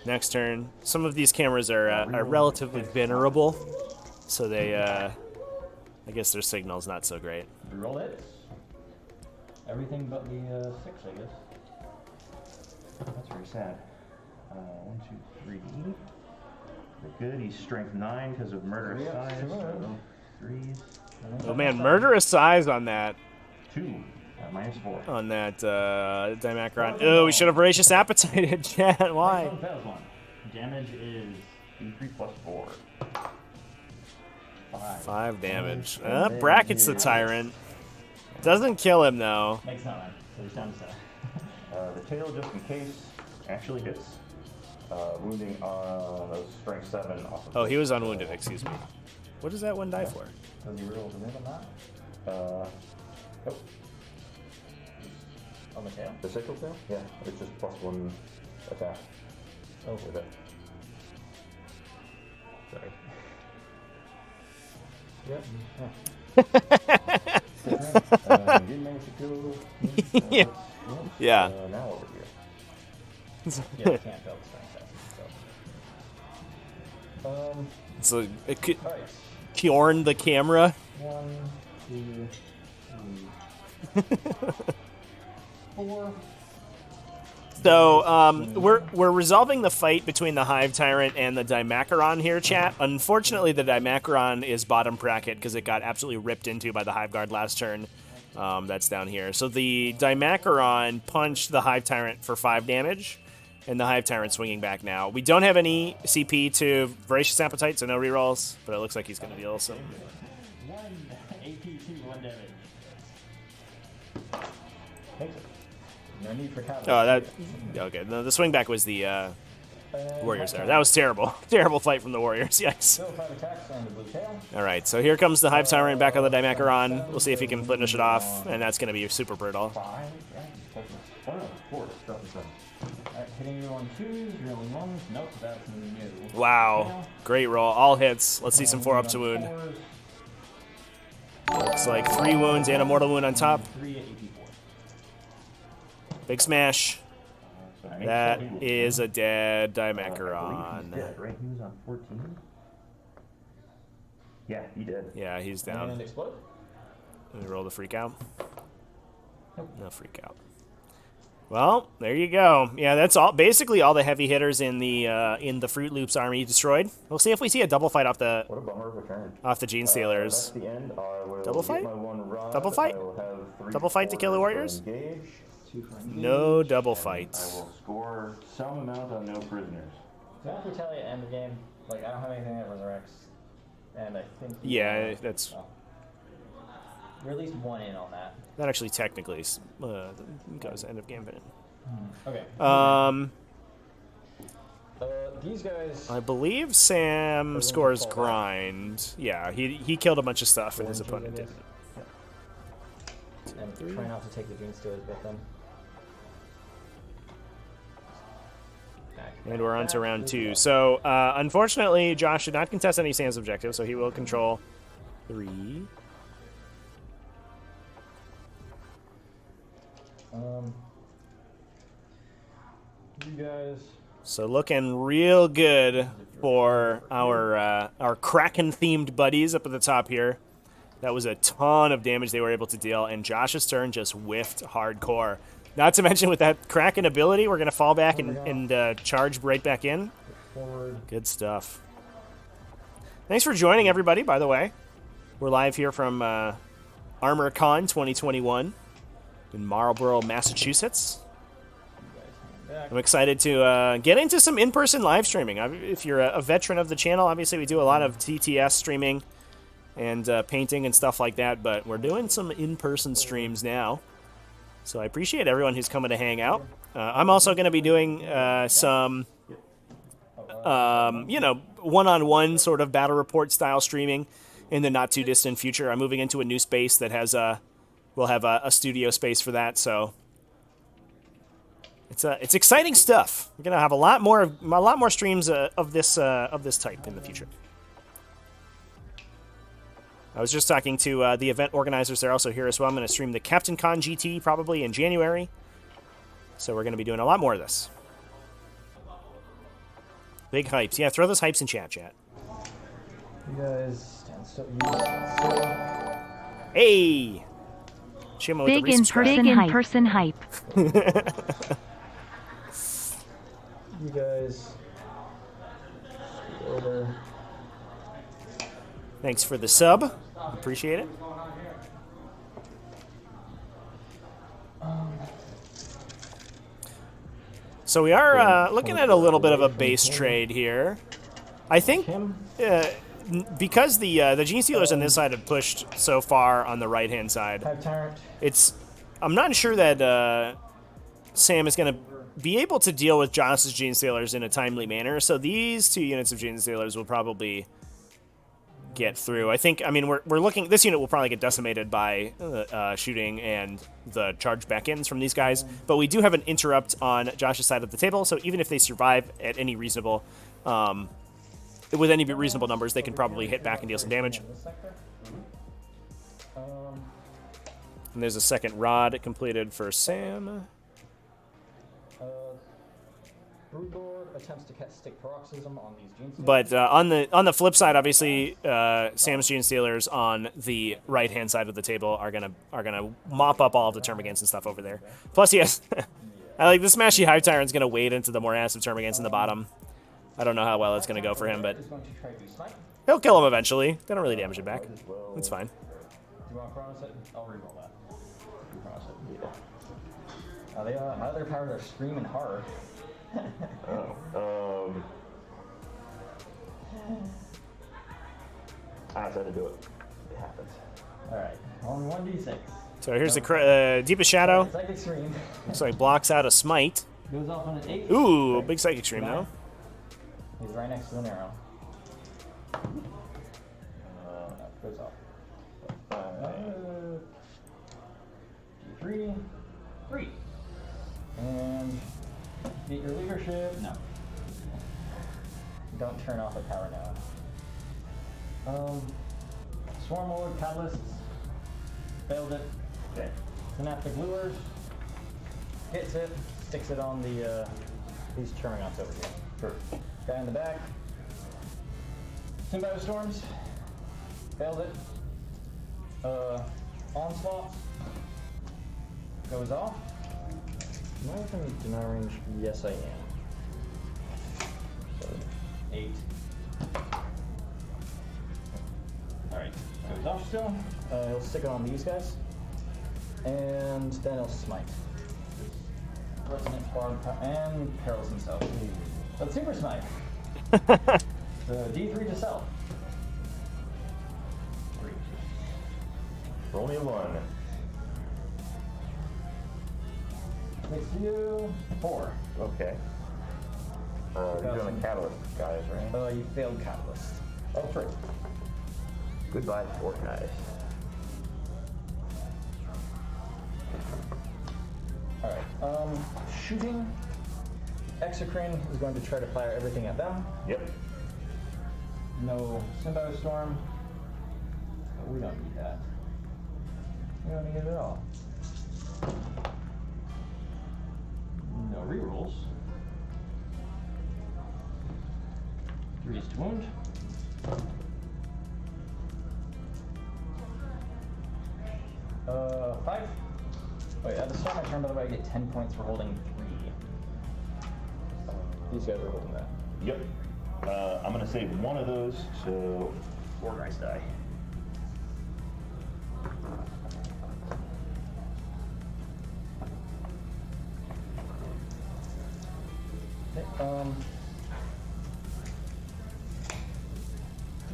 next turn. Some of these cameras are relatively venerable, so they I guess their signal's not so great. Reroll hits. Everything but the 6, I guess. That's very sad. 1, 2, 3. They're good. He's strength 9 because of murderous Yeah, size. sure. So 3s. Oh man, murderous size on that 2 at -4. Dimacron. Oh, we should have voracious appetited, chat. Why? Next one fails one. Damage is D3 plus 4. 5. 5 damage. Brackets the tyrant. Doesn't kill him though. Makes 9, so he's down to 7. The tail, just in case, actually hits. Wounding on a strength 7 off of Oh, he was unwounded. Excuse me. What does that one die for? Does he reroll the wound on that? Nope. On the tail? The sickle tail? Yeah, it's just plus 1 attack. Oh, With it. Sorry. Yep. Didn't manage to kill me. Yeah. Yeah. Now over here. Yeah, I can't fail the strength test. So. So it could. Alright. Pjorn the camera. 1, 2, 3, 4. So we're resolving the fight between the Hive Tyrant and the Dimacron here, chat. Unfortunately, the Dimacron is bottom bracket because it got absolutely ripped into by the Hive Guard last turn. That's down here. So the Dimacron punched the Hive Tyrant for 5 damage, and the Hive Tyrant swinging back now. We don't have any CP to Voracious Appetite, so no rerolls, but it looks like he's going to deal some. 1 AP to 1 damage. Makes it. No need for catalyst. Oh, that... Okay, no, the swing back was the Warriors there. That was terrible. Terrible fight from the Warriors, yikes. Still 5 attacks and a blue tail. Alright, so here comes the Hive Tyrant back on the Dimacron. We'll see if he can finish it off, and that's going to be super brutal. 5, right? Oh no, 4. Drop the 7. Alright, hitting you on 2s, you're on 1s. Nope, that's new. Wow. Great roll. All hits. Let's see some 4-ups to wound. Looks like 3 wounds and a mortal wound on top. 3 AP4. Big smash. So That is a dead I believe he's Dimacron. dead, right? He was on 14. Yeah, he did. Yeah, he's down. And explode. Let me roll the freak out. No freak out. Well, there you go. Yeah, that's all. Basically, all the heavy hitters in the Fruit Loops army destroyed. We'll see if we see a double fight off the What a bummer of a turn. Gene Stealers. That's the end. I will Double get fight? my 1 rod. Double fight? I will have 3 Double fight to kill the quarters Warriors? for engage. 2 for engage. No double I fights. will score some amount on no prisoners. Do I have to tell you end game? Like, I don't have anything that resurrects. And I think... Yeah, that's You're at least 1 in on that. that actually technically goes end of game. Okay. These guys... I believe Sam scores grind. Yeah, he killed a bunch of stuff and his opponent didn't. And try not to take the Gene Stealers with them. And we're on to round 2. So, unfortunately, Josh did not contest any Sam's objective, so he will control 3. You guys... So looking real good for our Kraken-themed buddies up at the top here. That was a ton of damage they were able to deal, and Josh's turn just whiffed hardcore. Not to mention with that Kraken ability, we're going to fall back and charge right back in. Forward. Good stuff. Thanks for joining, everybody, by the way. We're live here from Armour Con 2021 in Marlborough, Massachusetts. I'm excited to get into some in-person live streaming. If you're a veteran of the channel, obviously we do a lot of TTS streaming and painting and stuff like that, but we're doing some in-person streams now. So I appreciate everyone who's coming to hang out. I'm also going to be doing some, one-on-one sort of battle report style streaming in the not-too-distant future. I'm moving into a new space that has we'll have a studio space for that, so it's exciting stuff. We're gonna have a lot more streams of this type in the future. I was just talking to the event organizers. They're also here as well. I'm going to stream the Captain Con GT probably in January. So we're going to be doing a lot more of this. Big hypes. Yeah, throw those hypes in chat. You guys stand still. You stand still. Hey! Shima with Big in-person hype. You guys... Over. Thanks for the sub. Appreciate it. So we are looking at a little bit of a base trade here. I think because the Gene Stealers on this side have pushed so far on the right-hand side, I'm not sure that Sam is going to be able to deal with Josh's Gene Stealers in a timely manner. So these 2 units of Gene Stealers will probably get through. I mean, we're looking. This unit will probably get decimated by shooting and the charge back-ins from these guys. But we do have an interrupt on Josh's side of the table, so even if they survive at any reasonable, with any reasonable numbers, they can probably hit back and deal some damage. And there's a second rod completed for Sam. Brood Lord attempts to stick paroxysm on these gene stealers. But on the flip side, obviously, Sam's Gene Stealers on the right hand side of the table are gonna mop up all of the Termagants and stuff over there. Plus, yes, I like the Smashy Hive Tyrant's gonna wade into the more acid Termagants in the bottom. I don't know how well it's gonna go for him, but he'll kill him eventually. They don't really damage it back. It's fine. Do you want to chronos it? I'll reroll that. Chronos it. Yeah. They now their powers are screaming hard. I had to do it. It happens. Alright, only 1d6. So here's the Deepest Shadow. Psychic Stream. Looks like blocks out a Smite. Goes off on an 8. Ooh, big Psychic Stream though. He's right next to the arrow. Goes off. D3. 3. And get your leadership. No. Don't turn off a power now. Swarm Lord, Catalysts. Failed it. Okay. Synaptic Lures. Hits it. Sticks it on the these Termagants over here. Sure. Guy in the back. Symbiote Storms. Failed it. Onslaught. Goes off. Am I within deny range? Yes, I am. So, 8. Alright. Goes off still. He'll stick it on these guys. And then he'll smite. Resonant Barb and perils himself. But Super Smite. So D3 to self. 3. Roll me a 1. Next to you, 4. Okay. You're doing the catalyst guys, right? You failed Catalyst. Oh, 3. Goodbye, 4 guys. Alright, shooting. Exocrine is going to try to fire everything at them. Yep. No Symbiote Storm. But we don't need that. We don't need it at all. No rerolls. 3 is to wound. Five. Wait, at the start of my turn, by the way, I get 10 points for holding 3. These guys are holding that. Yep. I'm gonna save one of those, so 4 guys die. Okay,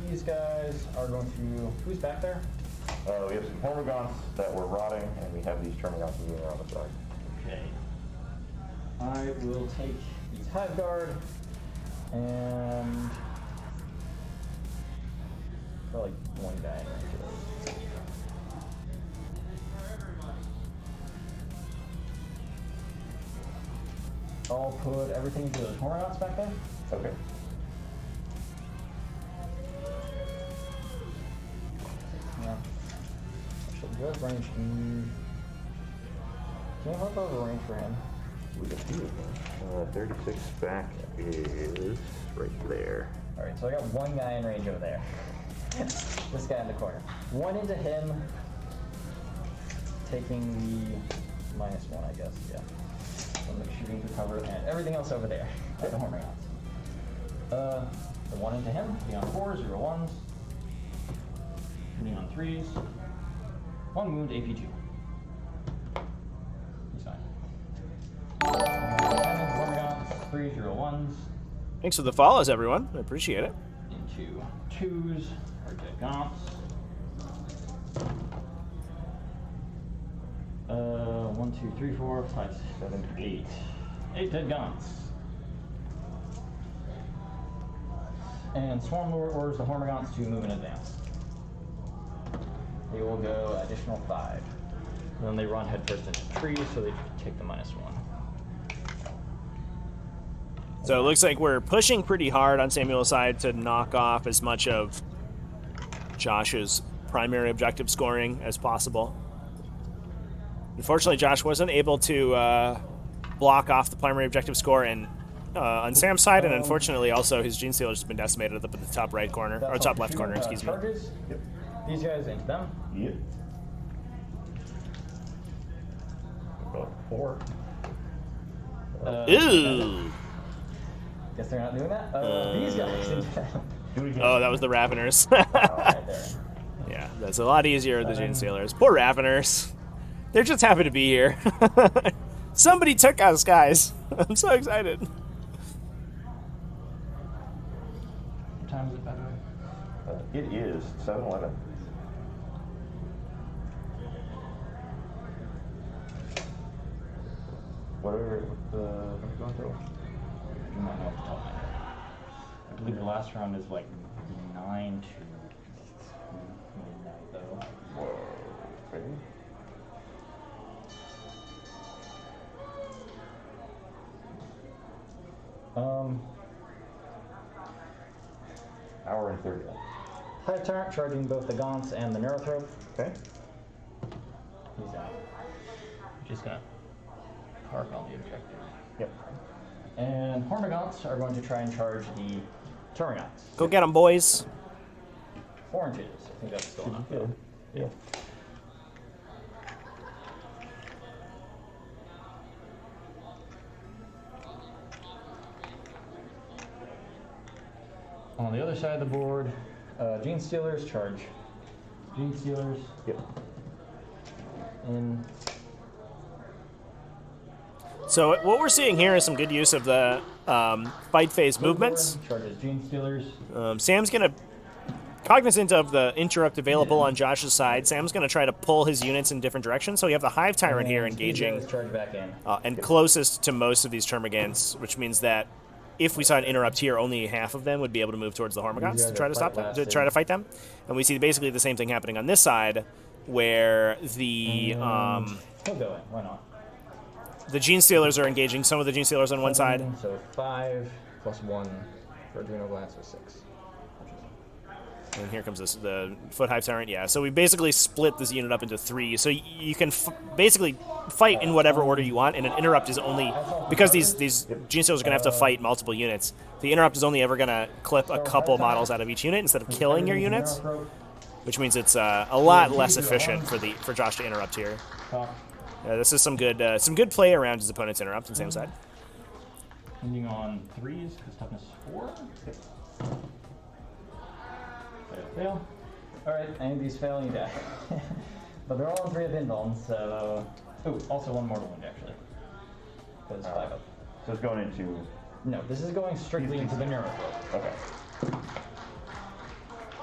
these guys are going to. Who's back there? We have some Hormigons that were rotting, and we have these Termagants moving around the side. Okay. I will take these Hive Guard and probably one guy in range of those. I'll put everything into those Hormigons back there. Okay. Yeah. Should go range. Can't help over range for him. We got 2 of them. 36 back is right there. Alright, so I got one guy in range over there. This guy in the corner. One into him. Taking the -1, I guess, yeah. So I'm shooting to cover and everything else over there. The Hormigons. The one into him, be on 4s, 0 1s. Shooting on 3s. 1 wound, AP2. He's fine. Hormigons, 3s, 0 1s. Thanks for the follows, everyone. I appreciate it. Into 2s, or dead Gaunts. 1, 2, 3, 4, 5, 7, 8. 8 dead Gaunts. And Swarm Lord orders the Hormigons to move in advance. They will go additional 5. And then they run headfirst into trees, so they take the -1. So it looks like we're pushing pretty hard on Samuel's side to knock off as much of Josh's primary objective scoring as possible. Unfortunately, Josh wasn't able to block off the primary objective score and on Sam's side, and unfortunately also his Gene Stealer's just been decimated up at the top right corner, or top left corner, excuse me. Charges. Yep. These guys into them. Yep. About 4. Ooh! Guess they're not doing that. These guys into them. Do it again. Oh, that was the Raveners. Right there. Yeah, that's a lot easier with the Gene Stealers. Poor Raveners. They're just happy to be here. Somebody took us, guys. I'm so excited. What time is it, by the way? It is 7:11. What are you going through? You might know off the top of my head. I believe the last round is like 9 to midnight, though. Whoa. Okay. Hour and 30. High Tyrant charging both the Gaunts and the Neurothrope. Okay. He's out. Just gonna park on the objective. Yep. And Hormagaunts are going to try and charge the Tyranids. Go get them, boys. 4 inches. I think that's still enough. Good. Yeah. On the other side of the board, Gene Stealers charge. Gene Stealers Yep. Mm. So what we're seeing here is some good use of the fight phase movements. Charges Gene Stealers. Sam's going to, cognizant of the interrupt available on Josh's side, Sam's going to try to pull his units in different directions. So you have the Hive Tyrant here engaging Charge back in. and closest to most of these Termagants, which means that if we saw an interrupt here, only half of them would be able to move towards the Hormagaunts to try to stop them, to try to fight them. And we see basically the same thing happening on this side, where the He'll go in. Why not? the Gene Stealers are engaging some of the Gene Stealers on one side. So 5 plus 1 for Adrenal Glance is 6. And here comes the Foot Hive Tyrant. Yeah, so we basically split this unit up into 3. So you can basically fight in whatever order you want, and an interrupt is only, because these Gene Stealers are going to have to fight multiple units, the interrupt is only ever going to clip a couple models out of each unit instead of killing your units, which means it's a lot less efficient for Josh to interrupt here. This is some good play around his opponent's interrupt on the same side. Ending on 3s, because toughness is 4. Fail. Alright, any of these fail, you die. But they're all on 3 of Invuln, so... Ooh, also 1 mortal wound, actually. Because 5 up. So it's going into... No, this is going strictly into the Neurothrope. Okay.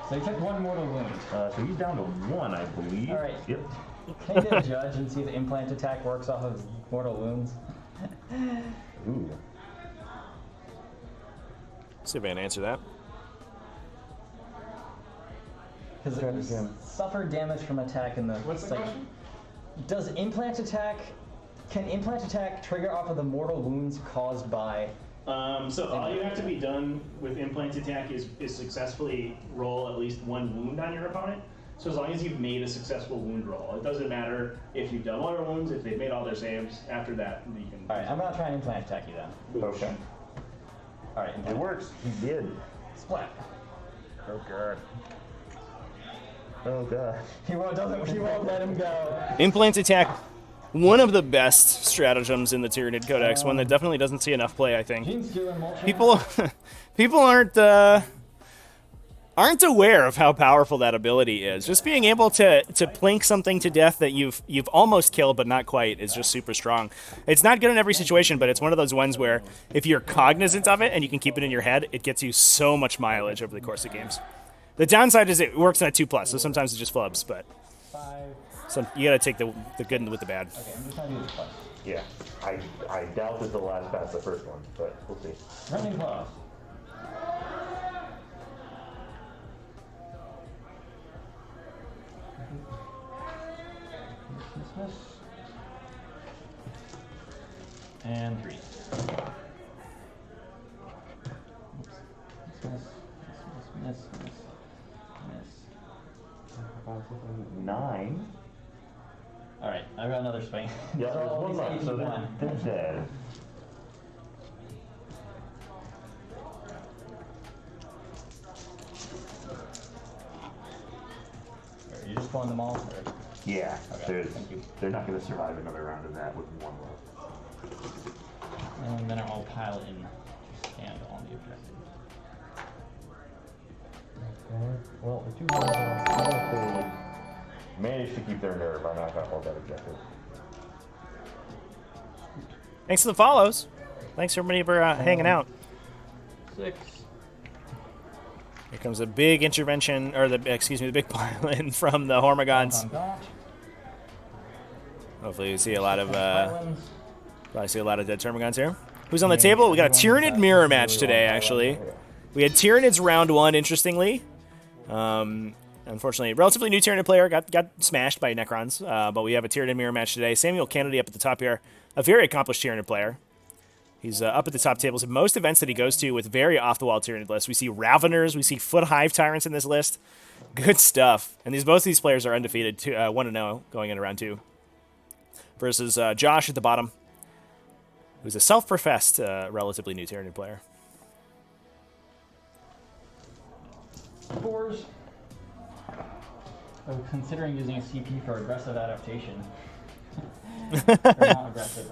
So he took 1 mortal wound. So he's down to 1, I believe. Alright. Yep. Can you get a judge and see if the implant attack works off of mortal wounds? Ooh. See if I can answer that. Because it suffered damage from attack in the... What's the question? Can implant attack trigger off of the mortal wounds caused by... So all you have to be done with implant attack is successfully roll at least 1 wound on your opponent. So as long as you've made a successful wound roll, it doesn't matter if you've done all your wounds, if they've made all their saves. After that, you can... Alright, I'm gonna try and implant attack you then. Okay. Alright, It works. He did. Splat. Oh god. Oh god. He won't let him go. Implant attack, one of the best stratagems in the Tyranid Codex, one that definitely doesn't see enough play, I think. People aren't aware of how powerful that ability is. Just being able to plink something to death that you've almost killed but not quite is just super strong. It's not good in every situation, but it's one of those ones where if you're cognizant of it and you can keep it in your head, it gets you so much mileage over the course of games. The downside is it works at 2+, so sometimes it just flubs, but so you gotta take the good with the bad. Okay, I'm just trying to do this plus. Yeah. I doubt that the last pass the first one, but we'll see. Running claws. Dismiss. And 3. Dismiss. Dismiss. Dismiss. 9. Alright, I got another swing. Yeah, there's 1 left, so they're dead. pulling them all? Or? Yeah, Okay, thank you. they're not going to survive another round of that with one roll. And then I'll pile in to stand on the objective. Okay. Well, the 2 rolls, even if they manage to keep their nerve, I'm not going to hold that objective. Thanks for the follows. Thanks everybody for hanging out. 6. Here comes a big intervention, or the big pile-in from the Hormigons. Hopefully you see a lot of probably see a lot of dead Termagants here. Who's on the table? We got a Tyranid mirror match today, actually. We had Tyranids round 1, interestingly. Unfortunately, relatively new Tyranid player got smashed by Necrons, but we have a Tyranid mirror match today. Samuel Kennedy up at the top here, a very accomplished Tyranid player. He's up at the top tables of most events that he goes to with very off-the-wall Tyranid lists. We see Raveners, we see Foot Hive Tyrants in this list. Good stuff. And both of these players are undefeated, 1-0 going into round 2. Versus Josh at the bottom, who's a self-professed, relatively new Tyranid player. 4s. Oh, considering using a CP for aggressive adaptation. Or not aggressive.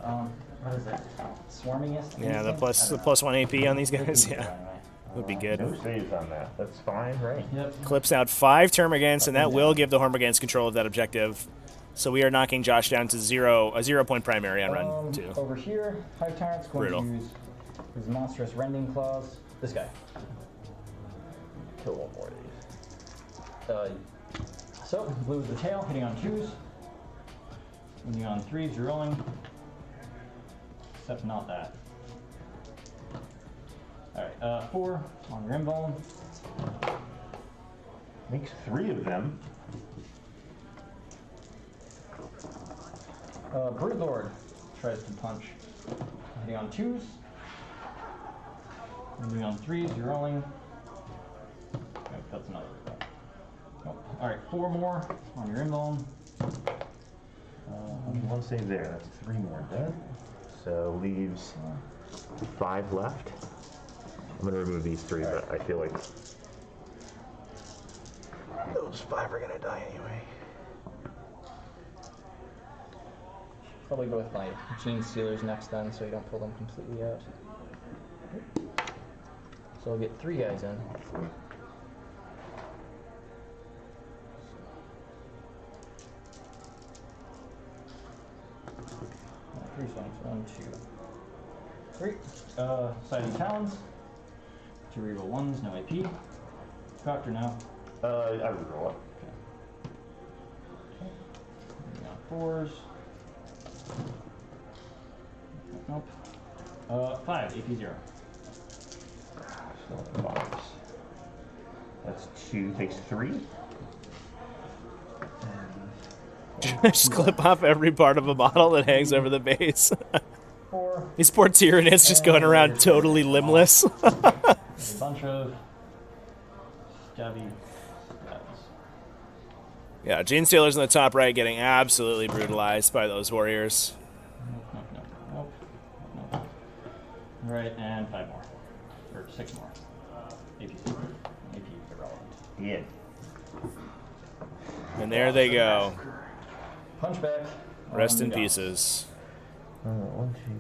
What is it? Swarmingest? Yeah, the +1 AP on these guys. Yeah, would be good. No saves on that. That's fine, right? Yep. Clips out 5 Termagants, and that will give the Hormigants control of that objective. So we are knocking Josh down to a 0-point primary on run 2. Over here, Hive Tyrant's going Brutal. to use his monstrous rending claws. This guy. Kill one more of these. So, blue is the tail, hitting on 2s. Hitting on 3s, you're rolling. Except not that. Alright, 4 on your invuln. Makes 3 of them. Brute Lord tries to punch. Hitting on 2s. Hitting on 3s, you're rolling. Okay, that's another. Oh, alright, 4 more on your invuln. One save there. That's 3 more dead. So leaves 5 left. I'm going to remove these 3, but I feel like those 5 are going to die anyway. Probably go with my Gene Stealers next then, so you don't pull them completely out. So I'll get 3 guys in. Three swings. 1, 2, 3. Siding Talons. 2 reroll 1s, no AP. Doctor now. I would roll up. Okay. 4s. Nope. 5, AP 0. So box. That's 2, takes 3. Just clip off every part of a model that hangs over the base. 4. These poor Tyranids just going around totally limbless. A bunch of stabby stabs. Yeah, Gene Stealer's in the top right getting absolutely brutalized by those warriors. Nope. Alright, and 5 more. Or 6 more. AP irrelevant. Yeah. And there they go. Punch back. Rest in pieces.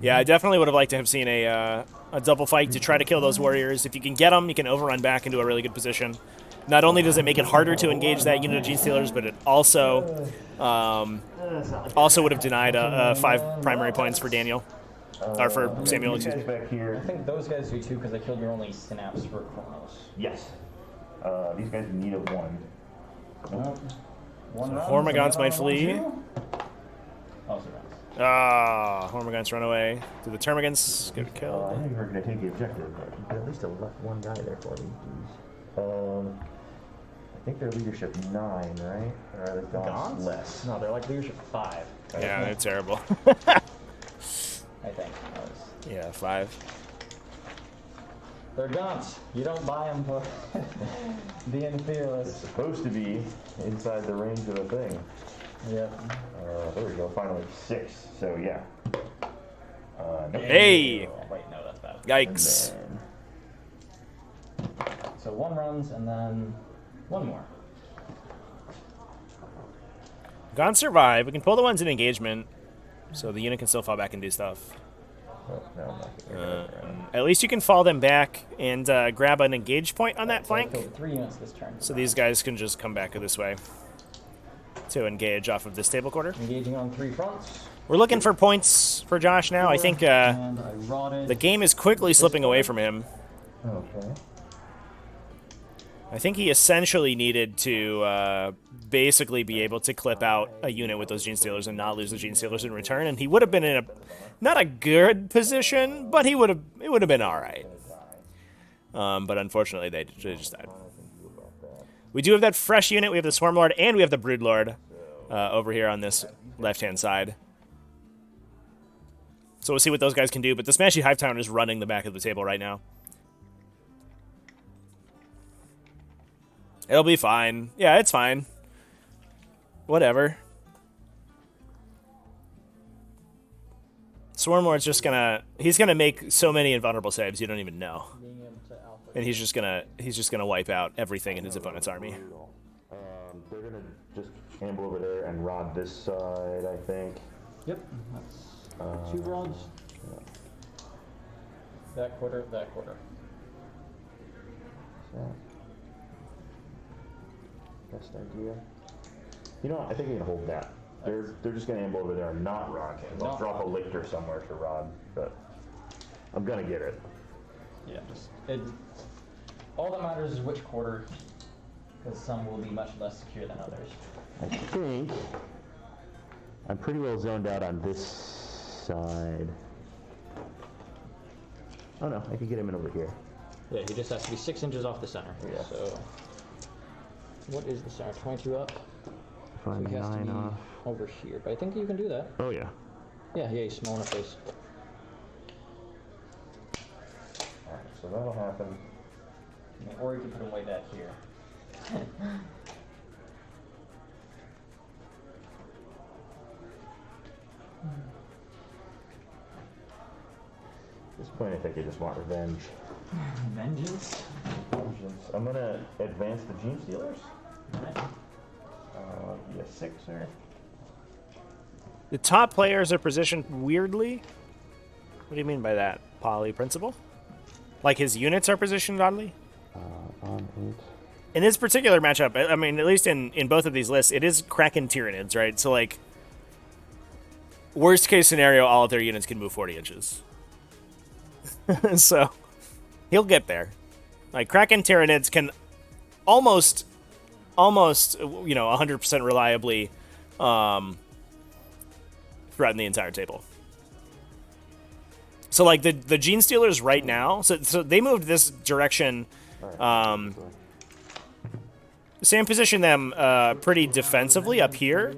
Yeah, I definitely would have liked to have seen a double fight to try to kill those warriors. If you can get them, you can overrun back into a really good position. Not only does it make it harder to engage that unit of Gene Stealers, but it also would have denied 5 primary points for Daniel. Or for Samuel, excuse me. Back here. I think those guys do too, because I killed your only synapse for Chronos. Yes. These guys need a 1. Nope. One round, Hormigons might one, flee. 2. Also rounds. Ah, Hormigons run away. Do the Termagants get I killed? knew you were going to take the objective, but you could at least have left 1 guy there for me, please. I think they're leadership 9, right? Or are they Gaunt's? less? No, they're like leadership 5. Yeah, they're terrible. I think. Yeah, 5. They're Gaunts. You don't buy them for being It's fearless. supposed to be inside the range of a thing. Yep. There we go, finally 6. So yeah. Nope. Hey! Oh, wait, no, that's bad. Yikes. And So 1 runs and then 1 more. Gone survive. We can pull the ones in engagement, so the unit can still fall back and do stuff. Oh, no, I'm not gonna At least you can fall them back and grab an engage point on that flank. Killed 3 units this turn. So these guys can just come back this way to engage off of this table quarter. Engaging on 3 fronts. We're looking for points for Josh now. I think And I rotted. the game is quickly slipping away from him. Okay. I think he essentially needed to basically be able to clip out a unit with those Gene Stealers and not lose the Gene Stealers in return, and he would have been in a not a good position, but it would have been all right. But unfortunately, they just died. We do have that fresh unit. We have the Swarm Lord and we have the Brood Lord over here on this left-hand side. So we'll see what those guys can do. But the Smashy Hive Town is running the back of the table right now. It'll be fine. Yeah, it's fine. Whatever. Swarm Lord's just gonna... He's gonna make so many invulnerable saves you don't even know. And he's just gonna wipe out everything in his opponent's army. They're gonna just amble over there and rod this side, I think. Yep, that's 2 rods. Yeah. That quarter, that quarter. So, best idea. You know what? I think we can hold that. They're just gonna amble over there and not rod. They'll drop a lictor somewhere to rod, but I'm gonna get it. Yeah, all that matters is which quarter, because some will be much less secure than others. I think I'm pretty well zoned out on this side. Oh no, I can get him in over here. Yeah, he just has to be 6 inches off the center. Yeah. So, what is the center? 22 up? So Find he has to 9 be off. over here, but I think you can do that. Oh yeah. Yeah, he's small enough face. Alright, so that'll happen. Or you can put him way back here. At this point, I think I just want revenge. Vengeance? Vengeance. I'm gonna advance the Gene Stealers. Alright. Be a 6er. The top players are positioned weirdly. What do you mean by that? Poly principle? Like his units are positioned oddly? On 8. In this particular matchup, I mean, at least in both of these lists, it is Kraken Tyranids, right? So, like, worst case scenario, all of their units can move 40 inches. So, he'll get there. Like, Kraken Tyranids can almost, you know, 100% reliably threaten the entire table. So, like, the Gene Stealers right now, so they moved this direction. Sam positioned them pretty defensively up here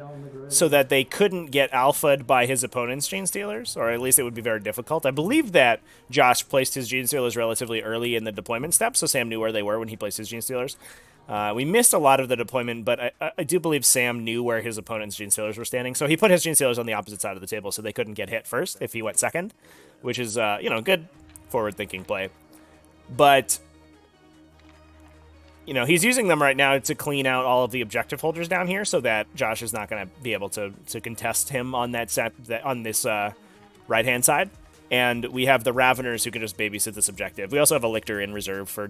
so that they couldn't get alphaed by his opponent's Gene Stealers, or at least it would be very difficult. I believe that Josh placed his Gene Stealers relatively early in the deployment step, so Sam knew where they were when he placed his Gene Stealers. We missed a lot of the deployment, but I do believe Sam knew where his opponent's Gene Stealers were standing, so he put his Gene Stealers on the opposite side of the table so they couldn't get hit first if he went second, which is, you know, good forward-thinking play. But, you know, he's using them right now to clean out all of the objective holders down here so that Josh is not going to be able to contest him on that set, on this right-hand side. And we have the Raveners who can just babysit this objective. We also have a Lictor in reserve for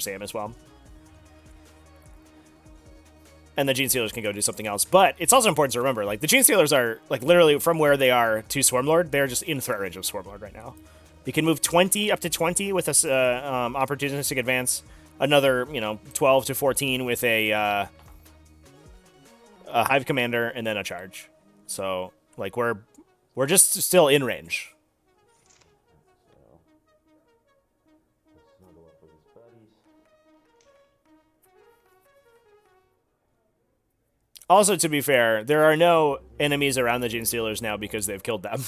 Sam as well. And the Gene Stealers can go do something else. But it's also important to remember, like, the Gene Stealers are, like, literally from where they are to Swarmlord, they're just in threat range of Swarmlord right now. You can move 20 up to 20 with a opportunistic advance. Another, you know, 12 to 14 with a Hive Commander, and then a charge. So, like, we're just still in range. Also, to be fair, there are no enemies around the Gene Stealers now because they've killed them.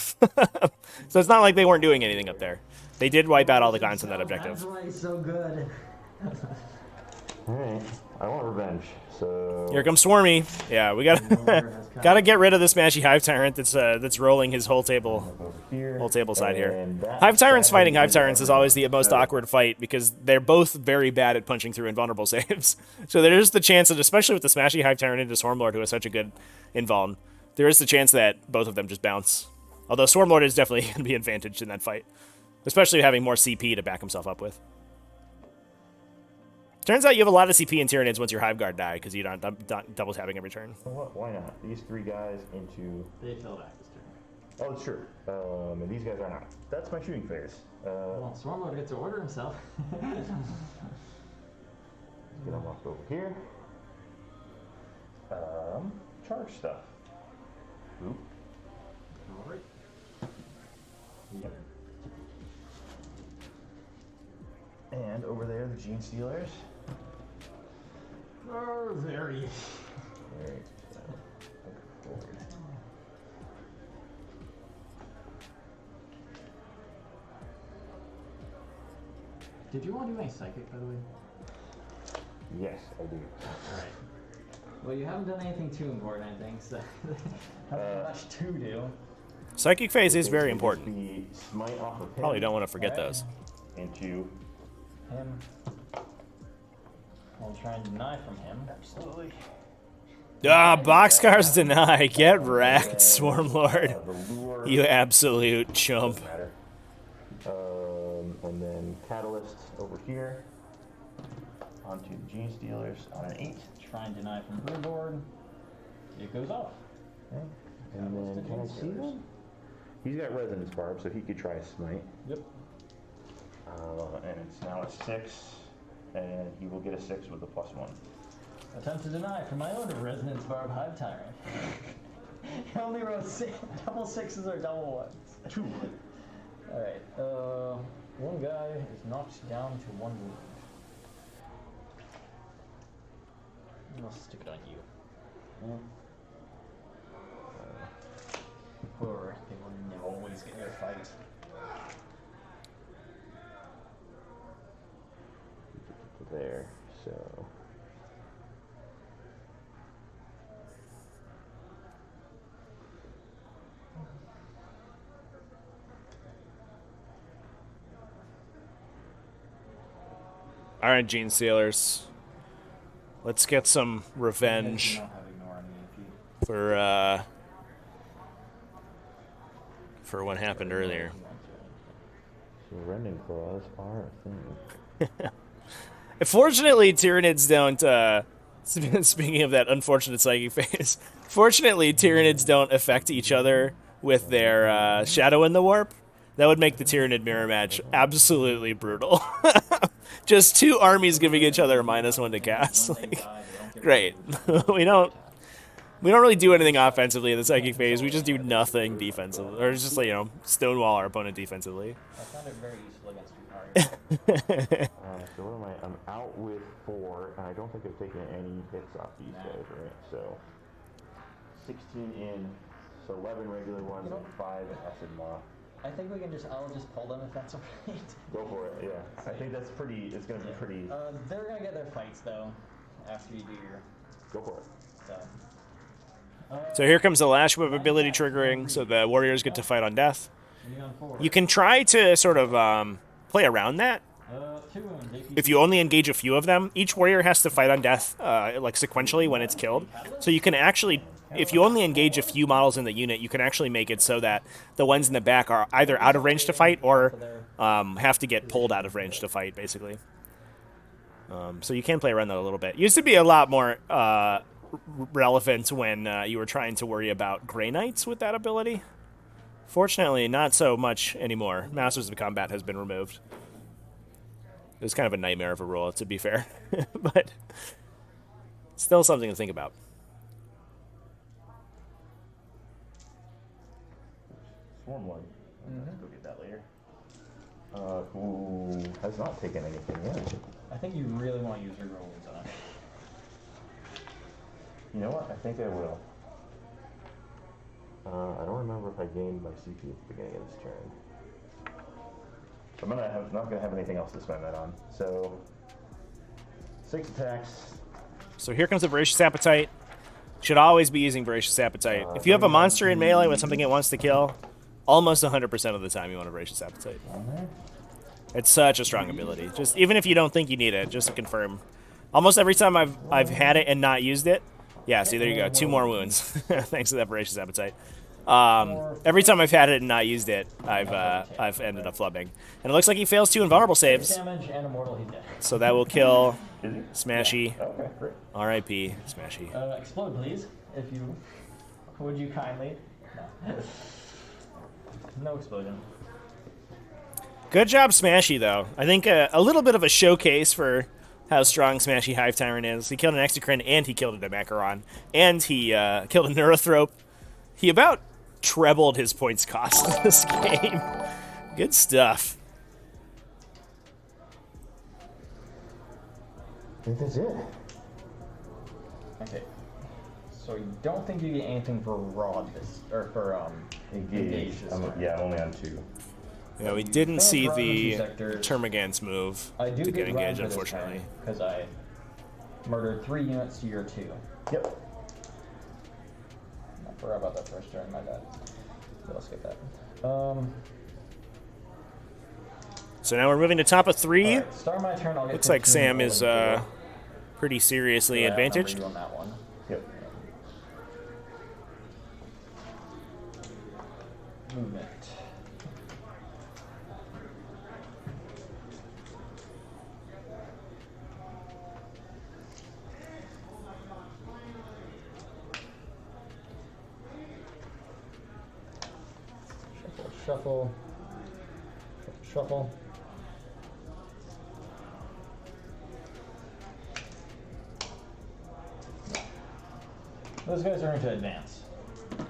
So it's not like they weren't doing anything up there. They did wipe out all the guns on that objective. That's why he's so good. Alright, I want revenge, so... Here comes Swarmy. Yeah, we gotta get rid of this Smashy Hive Tyrant that's rolling his whole table. Over here. Whole table side here. And that Hive Tyrants sadly fighting Hive is Tyrants is always the most so- awkward fight because they're both very bad at punching through invulnerable saves. So there's the chance that, especially with the Smashy Hive Tyrant into Swarmlord, who has such a good invuln, there is the chance that both of them just bounce. Although Swarmlord is definitely going to be advantaged in that fight, especially having more CP to back himself up with. Turns out you have a lot of CP in Tyranids once your Hive Guard die because you're not double tapping every turn. Well, why not? These 3 guys into... They fell back this turn. Oh, it's true. And these guys are not. That's my shooting phase. Well, Swarmlord gets to order himself. Get them off over here. Charge stuff. Oop. Alright. Yep. And over there, the Gene Stealers. Oh, there he is. Alright, so look forward. Did you want to do any psychic, by the way? Yes, I do. Alright. Well, you haven't done anything too important, I think, so not much to do. Psychic phase is very Basically important. just be smite off of him Probably don't want to forget Alright. those. into Him. I'll try and deny from him. absolutely. Ah, Boxcars deny. Get wrecked, Swarmlord. The lure. You absolute chump. Doesn't matter. And then Catalyst over here onto the Gene Stealers on an 8. Try and deny from her board. It goes off. Okay. And then can I see him? He's got Resonance Barb, so he could try a smite. Yep. And it's now a 6, and he will get a 6 with the +1. Attempt to deny from my own Resonance Barb Hive Tyrant. He only wrote double 6s or double 1s. 2. Alright, one guy is knocked down to 1 wound. I'll stick it on you. Or they will always get their fight. There, so. All right, Gene Stealers. Let's get some revenge You don't have ignore on me for what happened earlier. So rending claws are a thing. Fortunately, Tyranids don't. Speaking of that unfortunate psychic phase, fortunately, Tyranids don't affect each other with their Shadow in the Warp. That would make the Tyranid mirror match absolutely brutal. Just 2 armies giving each other a -1 to cast. Like, great. we don't really do anything offensively in the psychic phase. We just do nothing defensively, or just like, stonewall our opponent defensively. I found it very useful against Drukari. So what am I? I'm out with 4, and I don't think I've taken any hits off these guys, right? So 16 in, so 11 regular ones and 5 acid moth. I think I'll just pull them if that's alright. Go for it. Yeah, I think that's pretty. It's gonna be pretty. They're gonna get their fights though, after you do your Go for it. stuff. So here comes the Lash Whip ability triggering, so the warriors get to fight on death. On 4. You can try to sort of play around that. 2 wounds. If you only engage a few of them, each warrior has to fight on death like sequentially when it's killed. So you can actually, if you only engage a few models in the unit, you can actually make it so that the ones in the back are either out of range to fight or have to get pulled out of range to fight, basically. So you can play around that a little bit. Used to be a lot more relevant when you were trying to worry about Grey Knights with that ability. Fortunately, not so much anymore. Masters of Combat has been removed. It was kind of a nightmare of a rule, to be fair. But still something to think about. Swarmlord. Let's go get that later. Who has not taken anything yet? I think you really want to use your rolls on it. You know what? I think I will. I don't remember if I gained my CP at the beginning of this turn. I'm not gonna have anything else to spend that on. So 6 attacks. So here comes the Voracious Appetite. Should always be using Voracious Appetite. If you have a monster in melee with something it wants to kill, almost 100% of the time you want a Voracious Appetite. It's such a strong ability. Just even if you don't think you need it, just to confirm. Almost every time I've had it and not used it, yeah. See, there you go, 2 more wounds, thanks to that Voracious Appetite. Every time I've had it and not used it, I've ended up flubbing. And it looks like he fails 2 invulnerable saves. Damage and immortal, he's dead. So that will kill Smashy. Okay, great. R.I.P. Smashy. Explode, please, if you would you kindly. No, no explosion. Good job, Smashy, though. I think a little bit of a showcase for how strong Smashy Hive Tyrant is. He killed an Exocrine, and he killed a Macaron, and he killed a Neurothrope. He about trebled his points cost in this game. Good stuff. I think that's it. Okay. So you don't think you get anything for Rod this, or for Engage this turn. Yeah, I'm only on 2. Yeah, we didn't see Run the 2 sectors. Termagant's move I do to get engaged, Rod for this unfortunately. because I murdered 3 units to your 2. Yep. I forgot about that first turn, my bad. But let's get that. So now we're moving to top of 3. Alright, start my turn, I'll get Looks like 15 Sam rolling is forward. pretty seriously Yeah, I'll number advantaged. you on that one. Yep. Movement. Shuffle, shuffle, shuffle. Those guys are going to advance. I'll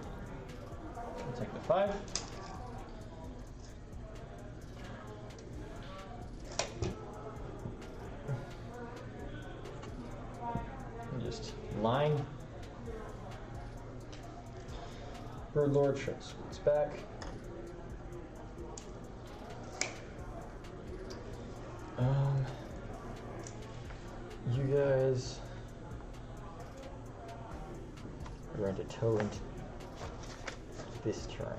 take the 5. And just line. Bird Lord scoots back. You guys are going to tow into this terrain.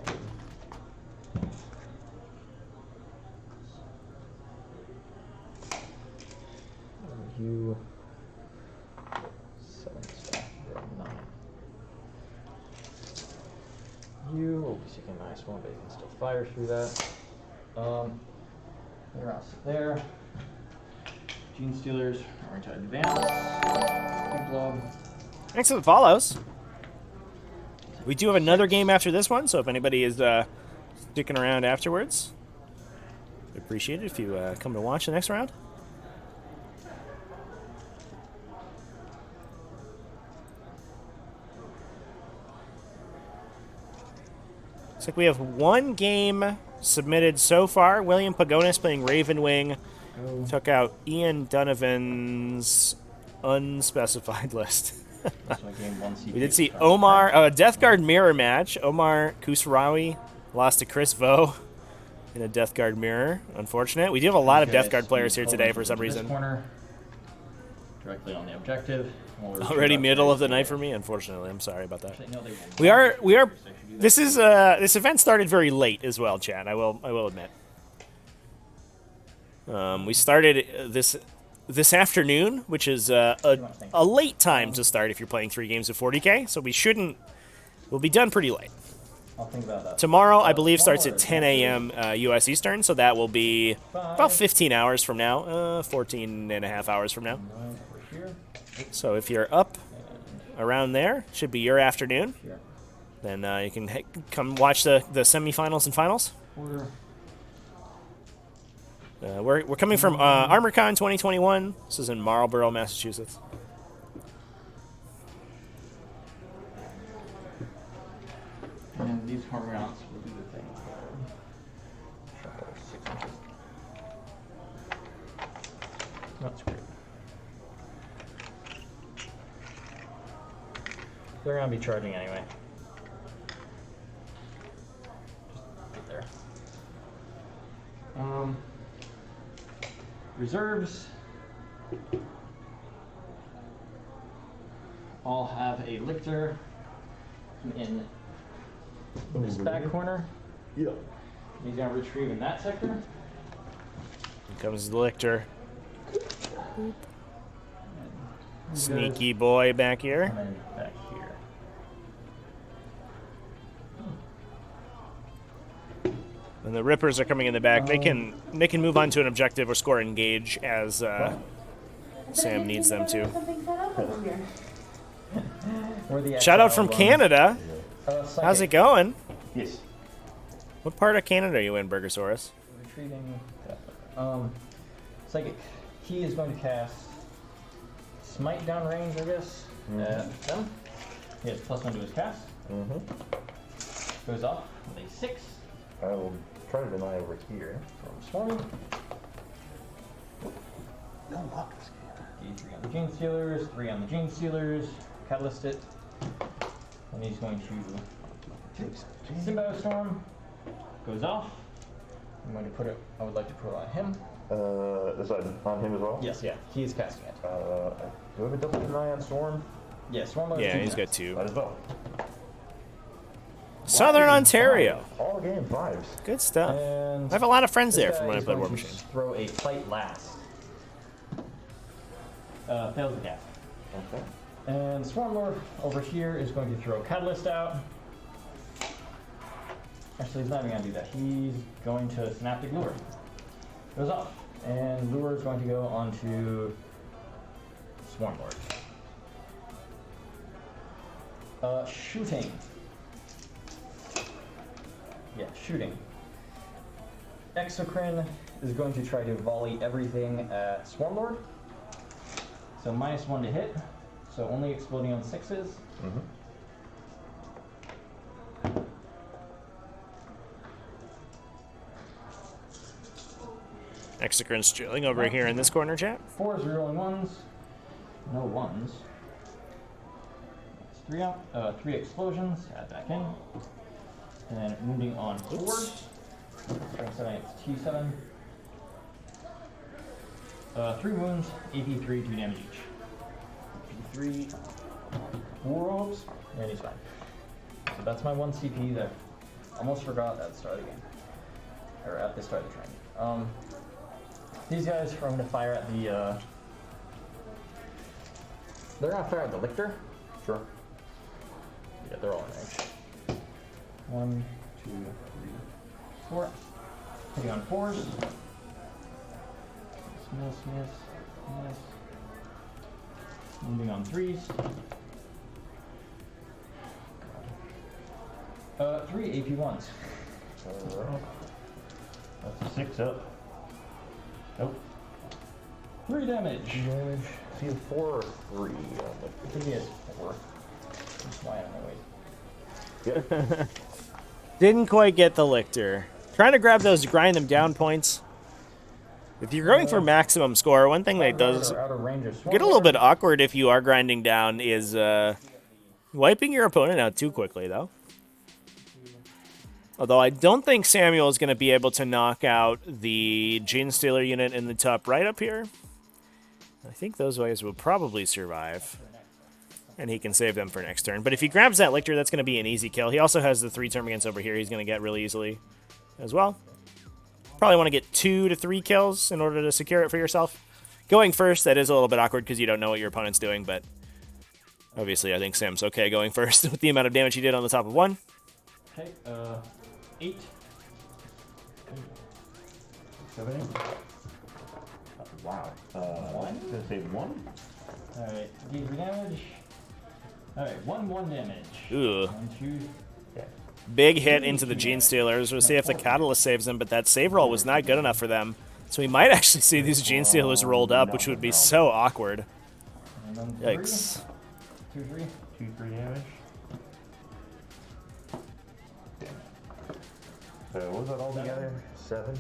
You 7 staff, you're 9. You will be seeking a nice one, but you can still fire through that. You're out there. Gene Stealers are going to advance. Big blob. Thanks for the follows. We do have another game after this one, so if anybody is sticking around afterwards, I'd appreciate it if you come to watch the next round. Looks like we have 1 game submitted so far. William Pagonis playing Ravenwing took out Ian Donovan's unspecified list. We did see Omar, Death Guard mirror match. Omar Kusrawi lost to Chris Vo in a Death Guard mirror. Unfortunate. We do have a lot of Death Guard players here today for some reason. Corner, directly on the objective. Already middle of the night for me, unfortunately. I'm sorry about that. Actually, no, they won't. We are. This is this event started very late as well, chat. I will admit. We started this afternoon, which is a late time to start if you're playing 3 games of 40k. So we'll be done pretty late. I'll think about that. Tomorrow, I believe, starts at 10 a.m. U.S. Eastern, so that will be about 15 hours from now, 14 and a half hours from now. So if you're up around there, should be your afternoon. Then you can come watch the semifinals and finals. We're coming from ArmourCon 2021. This is in Marlborough, Massachusetts. And these corner rounds will do the thing. That's great. They're gonna be charging anyway. Just get there. Reserves. all have a lictor in this back corner. Yeah. He's gonna retrieve in that sector. Here comes the lictor. Sneaky boy back here. And then back here. And the Rippers are coming in the back. They can move on to an objective or score engage as Sam needs them to. Shout out from Canada. How's it going? Yes. What part of Canada are you in, Burgosaurus? Retrieving. Psychic. He is going to cast Smite downrange, I guess. Them. He has +1 to his cast. Goes off with a 6. I will try to deny over here. From Swarming. No luck. D3 on the Gene Stealers, 3 on the Gene Stealers. Catalyst it. And he's going to Symbiote Storm. Goes off. I'm going to put it, I would like to put it on him. This on him as well? Yes, yeah, he is casting it. Do I have a double deny on Storm? Yeah, Storm. Yeah, he's got 2. Might as well. Southern Ontario. All game 5s. Good stuff. And I have a lot of friends this there guy from when I is played going War to Machine. Throw a fight last. Fails the cast. Okay. And Swarmlord over here is going to throw Catalyst out. Actually, he's not even going to do that. He's going to Synaptic Lure. Goes off. And Lure is going to go onto Swarmlord. Shooting. Yeah, shooting. Exocrine is going to try to volley everything at Swarmlord. So -1 to hit. So only exploding on 6s. Exocrine's chilling over here in this corner, chat. 4s rerolling 1s. No 1s. That's 3 out. 3 explosions. Add back in. And then wounding on 4s. Strength 7, it's T7. 3 wounds, AP3, 2 damage each. AP3, 4 wolves, and he's fine. So that's my 1 CP that I almost forgot at the start of the game. Or at the start of the training. These guys are going to fire at the, they're going to fire at the Lictor. Sure. Yeah, they're all in range. 1, 2, 3, 4. Hitting on 4s. Miss. Moving on 3s. 3 AP1s. That's a 6 up. Nope. 3 damage. Damage. See a 4 or 3 on I think he has 4. That's why I don't know. the. Didn't quite get the Lictor. Trying to grab those grind them down points. If you're going for maximum score, one thing that does Out of range of get a little bit awkward if you are grinding down is wiping your opponent out too quickly, though. Although I don't think Samuel is going to be able to knock out the Gene Stealer unit in the top right up here. I think those guys will probably survive. And he can save them for next turn. But if he grabs that Lictor, that's going to be an easy kill. He also has the 3 termagants over here he's going to get really easily as well. Probably want to get 2 to 3 kills in order to secure it for yourself. Going first, that is a little bit awkward because you don't know what your opponent's doing, but obviously I think Sam's okay going first with the amount of damage he did on the top of 1. Okay, 8. 7. Wow. 1. Gonna say 1. Alright, D3 damage. Alright, 1 damage. Ooh. 1, 2. Big hit into the Gene Stealers. We'll see if the Catalyst saves them, but that save roll was not good enough for them. So we might actually see these Gene Stealers rolled up, which would be so awkward. And then 3. Yikes. 2, 3. 2, 3 damage. So what was that all together? 7. 1,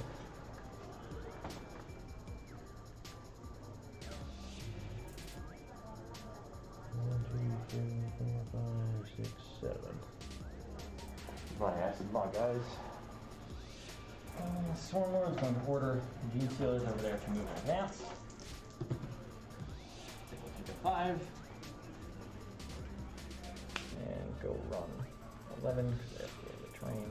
2, 3, 4, 5, 6, 7. My acid, my guys. Swarmlord is going to order Gene Stealers over there to move in advance. 5. go run 11 because I have to go to the train.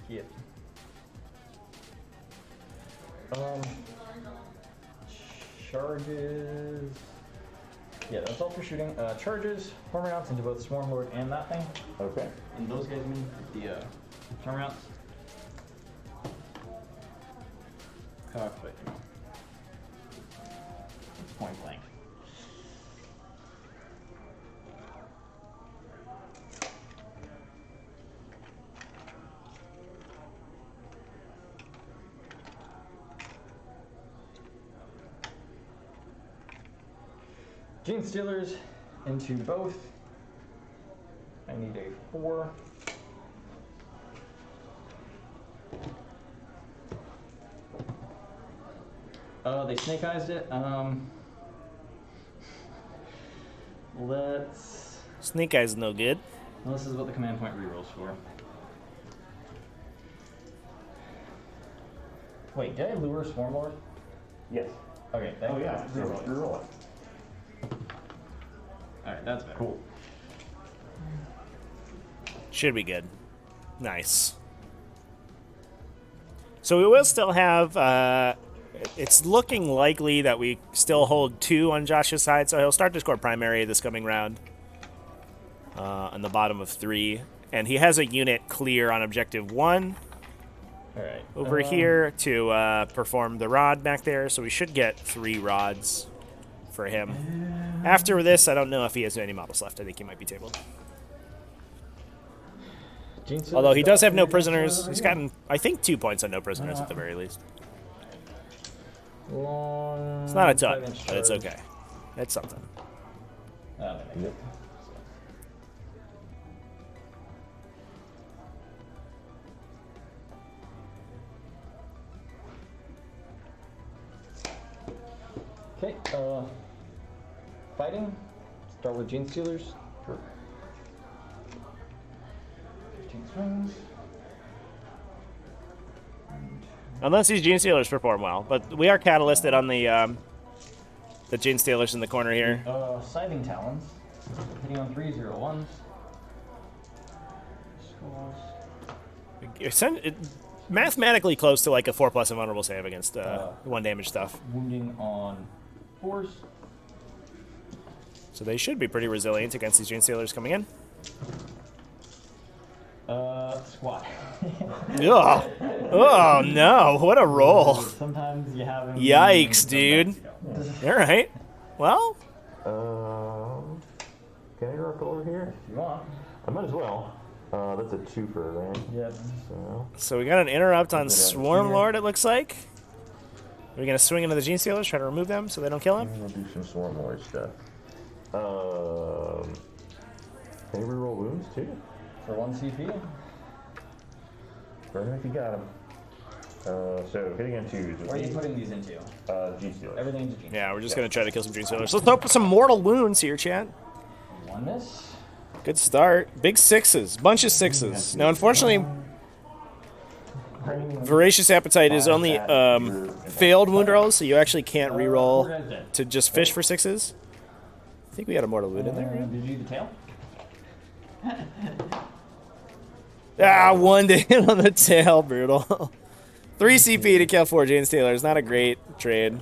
Yep. Charges. Yeah, that's all for shooting. Charges, Hormounts into both Swarm Lord and that thing. Okay. And those guys mean the Hormounts. Cockpit. Point blank. Gene Stealers into both. I need a 4. They snake eyes it. Let's. Snake Eyes no good. Well, this is what the command point rerolls for. Wait, did I lure Swarm Lord? Yes. Okay. Oh yeah. Reroll it. Alright, that's better. Cool. Should be good. Nice. So we will still have, it's looking likely that we still hold 2 on Josh's side, so he'll start to score primary this coming round. On the bottom of 3. And he has a unit clear on objective 1 Alright. over here to perform the rod back there, so we should get 3 rods for him. After this, I don't know if he has any models left. I think he might be tabled. Although he does have no prisoners. He's gotten, I think, 2 points on no prisoners at the very least. It's not a ton, but it's okay. It's something. Yep. Okay, fighting. Start with Gene Stealers. Sure. 15 swings. Unless these Gene Stealers perform well, but we are catalysted on the Gene Stealers in the corner here. Scything Talons. Hitting on 3/01s. Scores. Mathematically close to like a 4+ invulnerable save against 1 damage stuff. Wounding on 4s. So they should be pretty resilient against these Gene Stealers coming in. Squat. Ugh. Oh no, what a roll. Sometimes you have him. Yikes, dude. Alright. Well, Can I rock over here? If you want. I might as well. That's a 2 for a ring. Yep. so we got an interrupt on Put it out Swarm here. Lord, it looks like. Are we going to swing into the Gene Stealers, try to remove them so they don't kill him? I'm gonna do some Swarm Lord stuff. Can you reroll wounds too? For 1 CP. Burn him if you got him. So hitting on 2s. Where are you putting these into? G Stealers. Everything into Gene. Yeah, we're just going to try to kill some Gene Stealers. Let's throw some mortal wounds here, chat. 1 miss. Good start. Big 6s. Bunch of 6s. Now, unfortunately, Voracious Appetite is only failed wound rolls, so you actually can't reroll to just fish for 6s. I think we got a mortal wound in there. Right? Did you do the tail? Ah, 1 to hit on the tail. Brutal. 3 CP to kill 4 Gene Stealers. Not a great trade.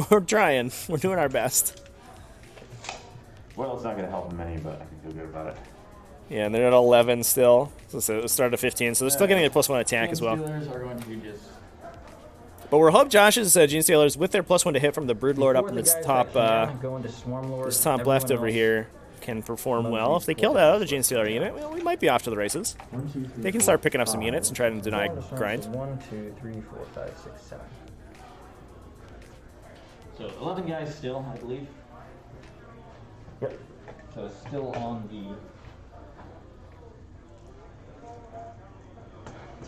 We're trying. We're doing our best. Well, it's not going to help them any, but I can feel good about it. Yeah, and they're at 11 still. So it started at 15, so they're still getting a +1 attack as well. Stealers are going to just. But we're hope Josh's Gene Stealers with their +1 to hit from the Broodlord up in this top, go into Swarm Lord, this top left over here can perform well. If they kill that other Gene Stealer unit, well, we might be off to the races. They can start picking up some units and try to deny grind. 1, 2, 3, 4, 5, 6, 7. So 11 guys still, I believe. Yep. So it's still on the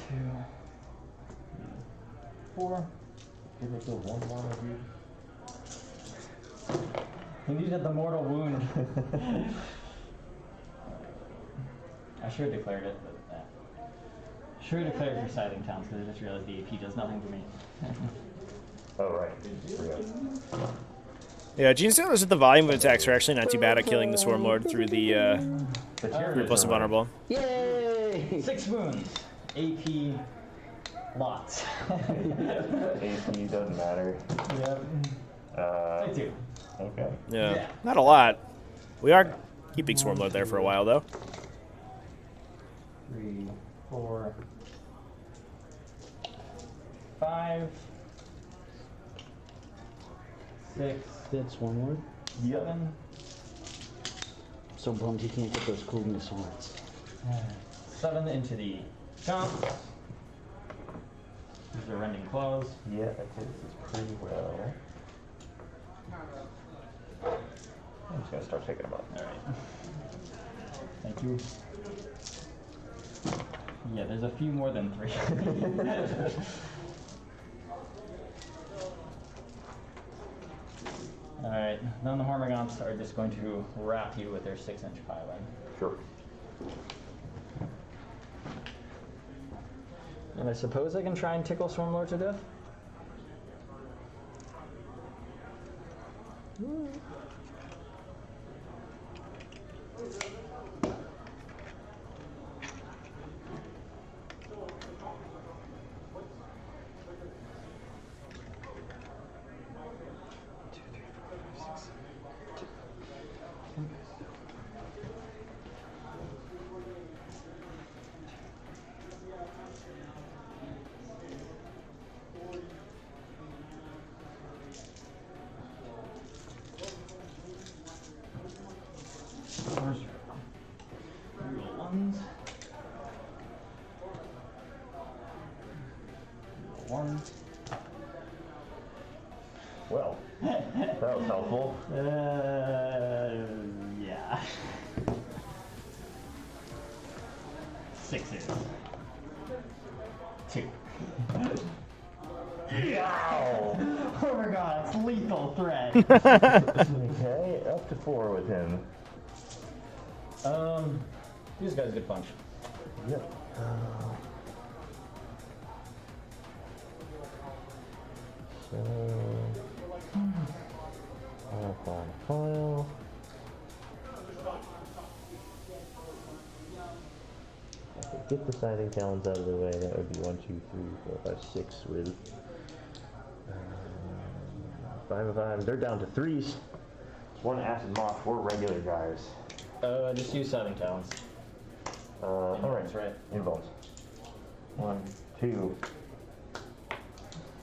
2, 4. Give us a 1 of you. He needed the mortal wound. I should have declared it, but should have declared for Scything Towns because I just realized the AP does nothing for me. Oh, right. Forgot. Yeah, Gene Sailors with the volume of attacks are actually not too bad at killing the Swarm Lord through the plus invulnerable. Yay! 6 wounds. AP lots. AP doesn't matter. Yep. Take 2. Okay. Yeah, not a lot. We are keeping Swarm Lord there for a while, though. 3, 4, 5, 6, That's one word. 7, So bummed he can't get those cool new swords. 7 into the jump. These are rending claws. Yeah, that is pretty well. I'm just gonna start taking them up. Alright. Thank you. Yeah, there's a few more than 3. Alright, then the Hormigons are just going to wrap you with their 6-inch piling. Sure. And I suppose I can try and tickle Swarmlord to death? Well, that was helpful. Yeah. 6s. 2. Wow! Oh my god, it's lethal threat. Okay, up to 4 with him. These guys get punched. Yep. So, file. Get the Scything Talons out of the way. That would be 1, 2, 3, 4, 5, 6 with 5 of 5. They're down to 3s. It's 1 acid moth, 4 regular guys. Just use Scything Talons. Alright, That's right. Involves. 1, 2.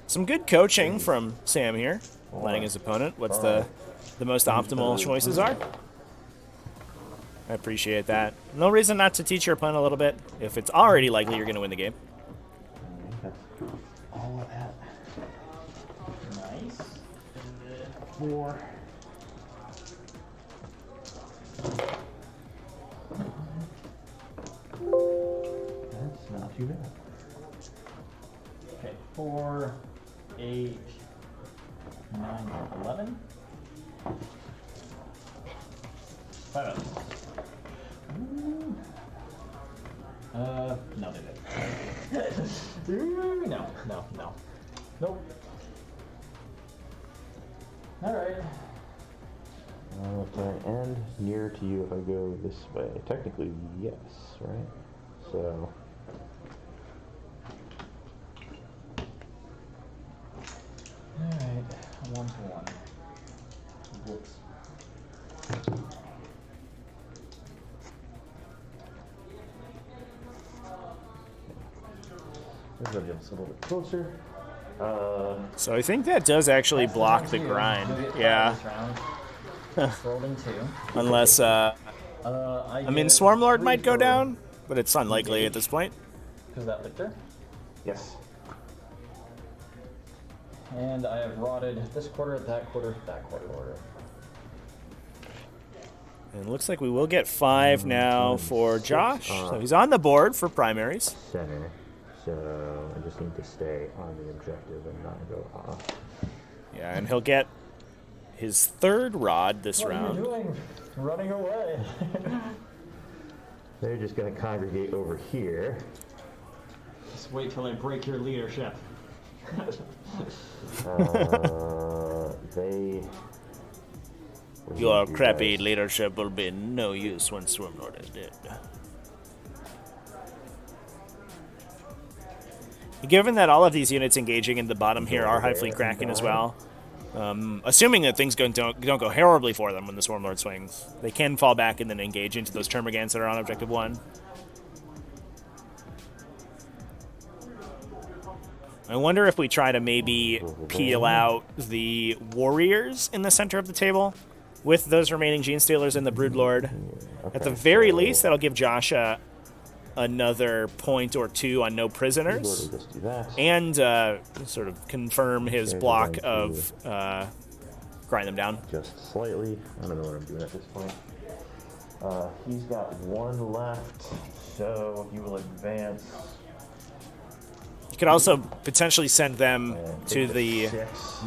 Some good coaching from Sam here, letting his opponent what's the most optimal choices are. I appreciate that. No reason not to teach your opponent a little bit if it's already likely you're going to win the game. That's all of that. Nice. 4. That's not too bad. Okay, 4, 8, 9, 11. 5 of them. No, they didn't. No. Nope. Alright. If I end near to you if I go this way? Technically, yes, right? So. Alright, 1 to 1. Whoops. Everybody else a little bit closer. So I think that does actually block the grind. Yeah. Rolling 2. Unless, I mean, Swarmlord might go down, but it's unlikely at this point. Is that Lictor? Yes. And I have rotted this quarter, that quarter, that quarter order. And it looks like we will get 5 now for Josh. So he's on the board for primaries. Center. So I just need to stay on the objective and not go off. Yeah, and he'll get his third rod this What are you round. doing? Running away. They're just going to congregate over here. Just wait till I break your leadership. They... Your crappy leadership will be no use when Swarmlord is dead. Given that all of these units engaging in the bottom here are Hive Fleet Kraken as well, assuming that things don't go horribly for them when the Swarmlord swings, they can fall back and then engage into those Termagants that are on Objective 1. I wonder if we try to maybe peel out the Warriors in the center of the table with those remaining Gene Stealers and the Broodlord. At the very least, that'll give Josh another point or two on no prisoners, Just do that. and sort of confirm his block of grind them down. Just slightly. I don't know what I'm doing at this point. He's got one left, so he will advance. You could also potentially send them to the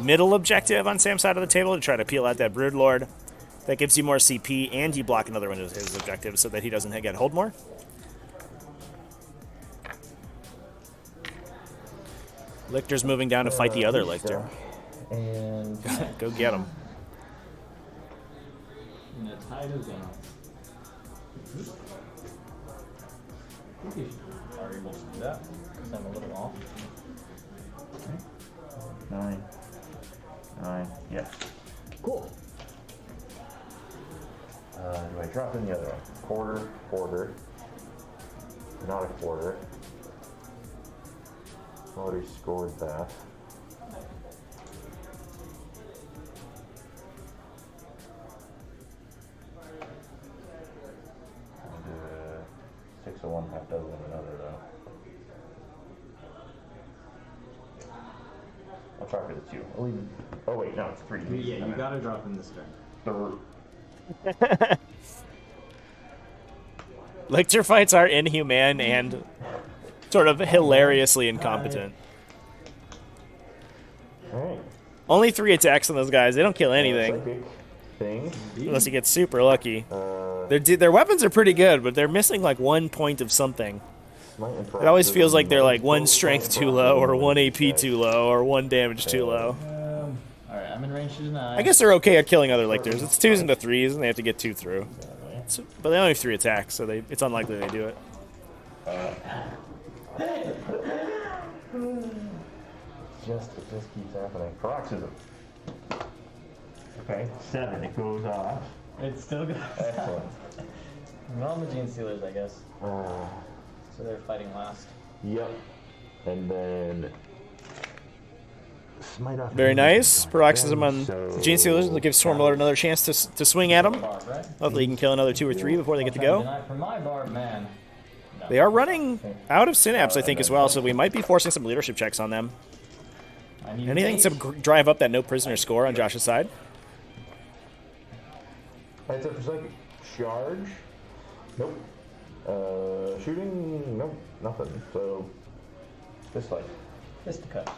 middle objective on Sam's side of the table to try to peel out that Broodlord. That gives you more CP, and you block another one of his objectives so that he doesn't get hold more. Lictor's moving down to fight the other Lictor. And Go get him. And the tide is down. Are able to do that because I'm a little off. 9. Yeah. Cool. Do I drop in the other one? Quarter. Not a quarter. Already scored that. And 6 of one, half dozen of another, though. I'll try for the 2. I'll leave. Oh wait, no, it's 3. Yeah, you gotta drop in this turn. Lictor fights are inhumane and sort of hilariously incompetent. Alright. Only 3 attacks on those guys. They don't kill anything. Psychic thing. Unless you get super lucky. Their weapons are pretty good, but they're missing like 1 point of something. It always feels like they're like 1 strength too low, or 1 AP too low, or 1 damage too low. Alright, I'm in range to deny. I guess they're okay at killing other Lictors. It's 2s into 3s, and they have to get 2 through. But they only have 3 attacks, so it's unlikely they do it. It just keeps happening. Paroxysm. Okay, 7. It goes off. It still goes. Excellent. Not the Gene Stealers, I guess. So they're fighting last. Yep. And then smite off. Very nice. Paroxysm on Gene Stealers will give Swarmlord another chance to swing at them. Barb, right? Hopefully he can kill another 2 or 3 before they get to go. Deny for my Barb, man. No. They are running out of Synapse, I think, as well, so we might be forcing some leadership checks on them. I need Anything to drive up that no prisoner score on Josh's side? It's up for psychic. Charge. Nope. Shooting. Nope. Nothing. So this fight. Fisticuffs.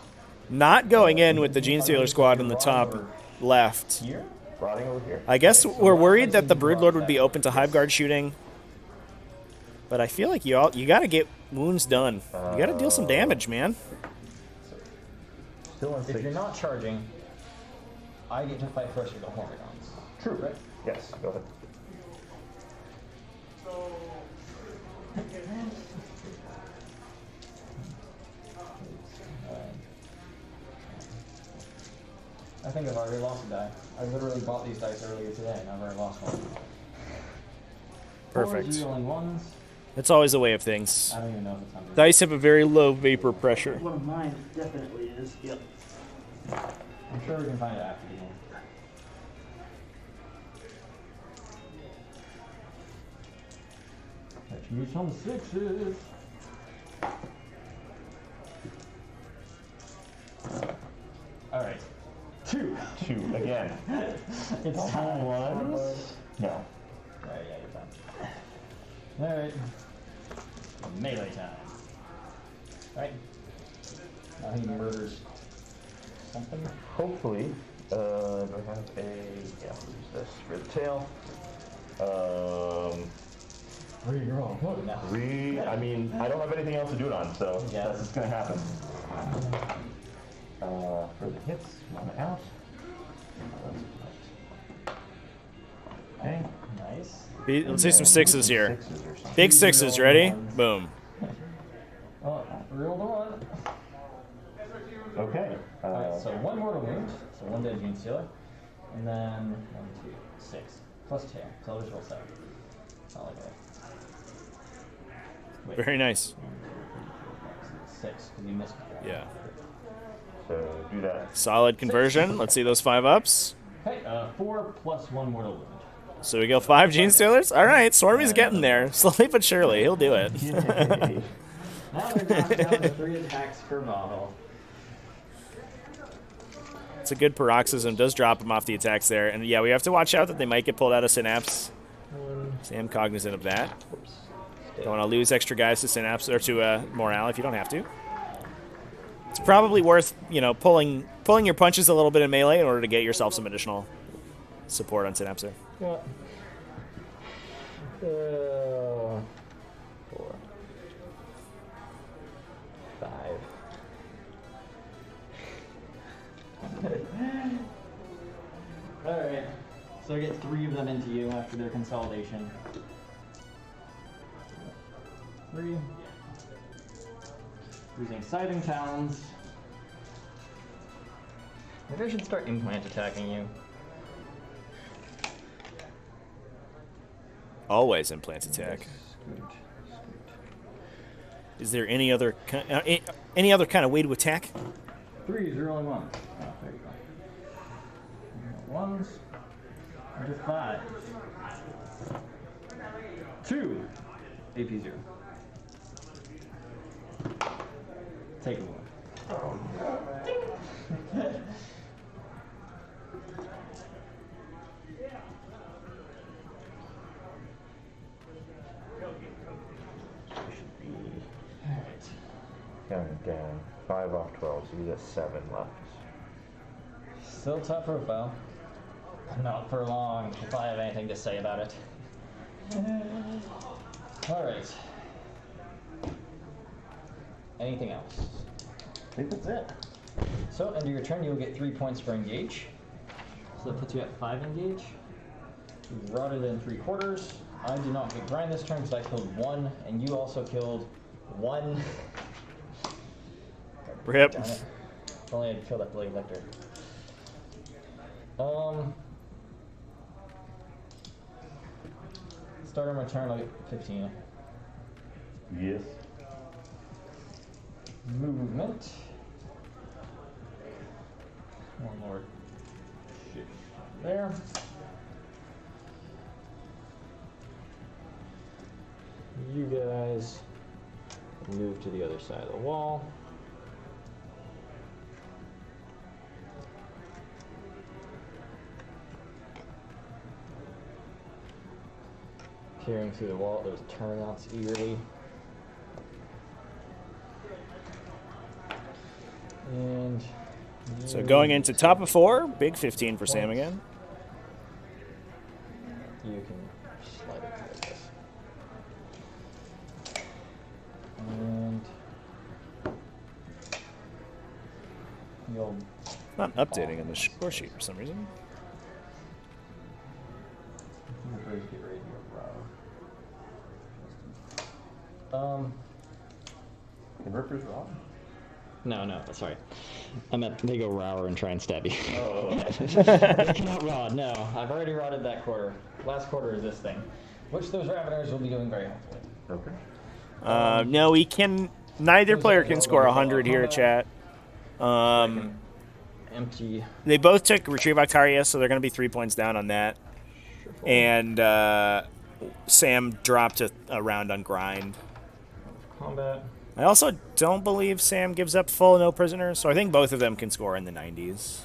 Not going in with the Gene Stealer squad in the top left. Here? Rotting over here. I guess we're worried that the Broodlord would be open to Hive Guard shooting. But I feel like you gotta get wounds done. You gotta deal some damage, man. Still on If 6. you're not charging, I get to fight first with the Hormigons. True. Right. Yes. Go ahead. I think I've already lost a die. I literally bought these dice earlier today and I've already lost one. Perfect. 4s reeling 1s. That's always the way of things. I don't even know if it's 100. Dice have a very low vapor pressure. One of mine definitely is. Yep. I'm sure we can find it after the game. Let's use some 6s. Alright. 2. 2 again. It's time. Ones. No. Alright, yeah, you're fine. Alright. Melee time. Alright. Now he murders something. Hopefully, do I have a, yeah, I'll use this for the tail. I mean, I don't have anything else to do it on, so Yeah. that's what's gonna happen. For the hits, 1 out. Okay. Nice. Let's see some sixes here. Sixes or something. Big sixes, ready? Boom. Oh, real one. Okay. Alright, so 1 mortal wound, so 1 dead Gene Stealer, and then 1, 2, 6, plus 2, so I'll just roll 7. Not like that. Wait, Very nice. 6, because you missed it. Yeah. So do that. Solid conversion. Let's see those 5-ups. Okay, 4 plus 1 mortal wound. So we go 5 Gene Stealers? All right, Swarmy's getting there. Slowly but surely, he'll do it. Yay. Now they're down to 3 attacks per model. It's a good paroxysm. Does drop him off the attacks there. And yeah, we have to watch out that they might get pulled out of Synapse. Sam cognizant of that. Don't want to lose extra guys to Synapse or to Morale if you don't have to. It's probably worth, you know, pulling your punches a little bit in melee in order to get yourself some additional support on Synapse. Yeah. 4, 5. Alright, so I get 3 of them into you after their consolidation. 3. Using Scything Talons. Maybe I should start implant attacking you. Always implant attack. Is there any other kind of way to attack? 3 is your only one. Oh, there you go. 1s. Into 5. 2. AP 0. Take a one. Counting down. 5 off 12, so you got 7 left. Still top profile. Not for long, if I have anything to say about it. Alright. Anything else? I think that's it. So, end of your turn, you'll get 3 points for engage. So that puts you at 5 engage. You've rotted in 3/4. I do not get grind this turn because I killed 1, and you also killed 1. Rip. Darn it. If only I'd killed that Blade Lecter. Start on my turn, I'll get 15. Yes. Movement. One more shift there. You guys move to the other side of the wall. Peering through the wall, there's turnouts eagerly. And So going into top of 4, big 15 for Sam again. you can slide it like this. And you'll Not updating on the score sheet for some reason. get ready to row. Can Rippers rob? No, sorry. I meant they go rower and try and stab you. Oh. They cannot rod, no. I've already rotted that quarter. Last quarter is this thing. Which those Raveners will be doing very helpfully. Okay. No, we can. Neither player can score 100 here, chat. Empty. They both took Retrieve Octaria, so they're going to be 3 points down on that. And Sam dropped a round on grind. Combat. I also don't believe Sam gives up full no prisoners, so I think both of them can score in the 90s.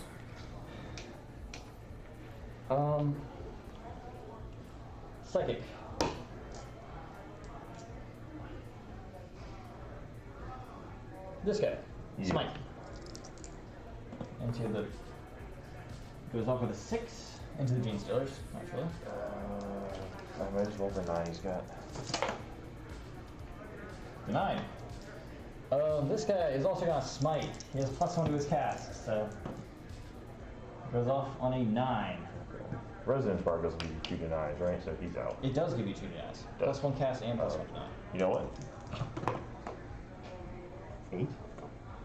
Psychic. This guy. Yeah. Smite. into the goes off with a 6 into the Gene Stealers, naturally. I might as well deny he's got. Denied. This guy is also gonna smite. He has +1 to his cast, so goes off on a 9. Resonance Bar doesn't give you 2 denies, right? So he's out. It does give you 2 denies. +1 cast and +1 deny. You know what? 8?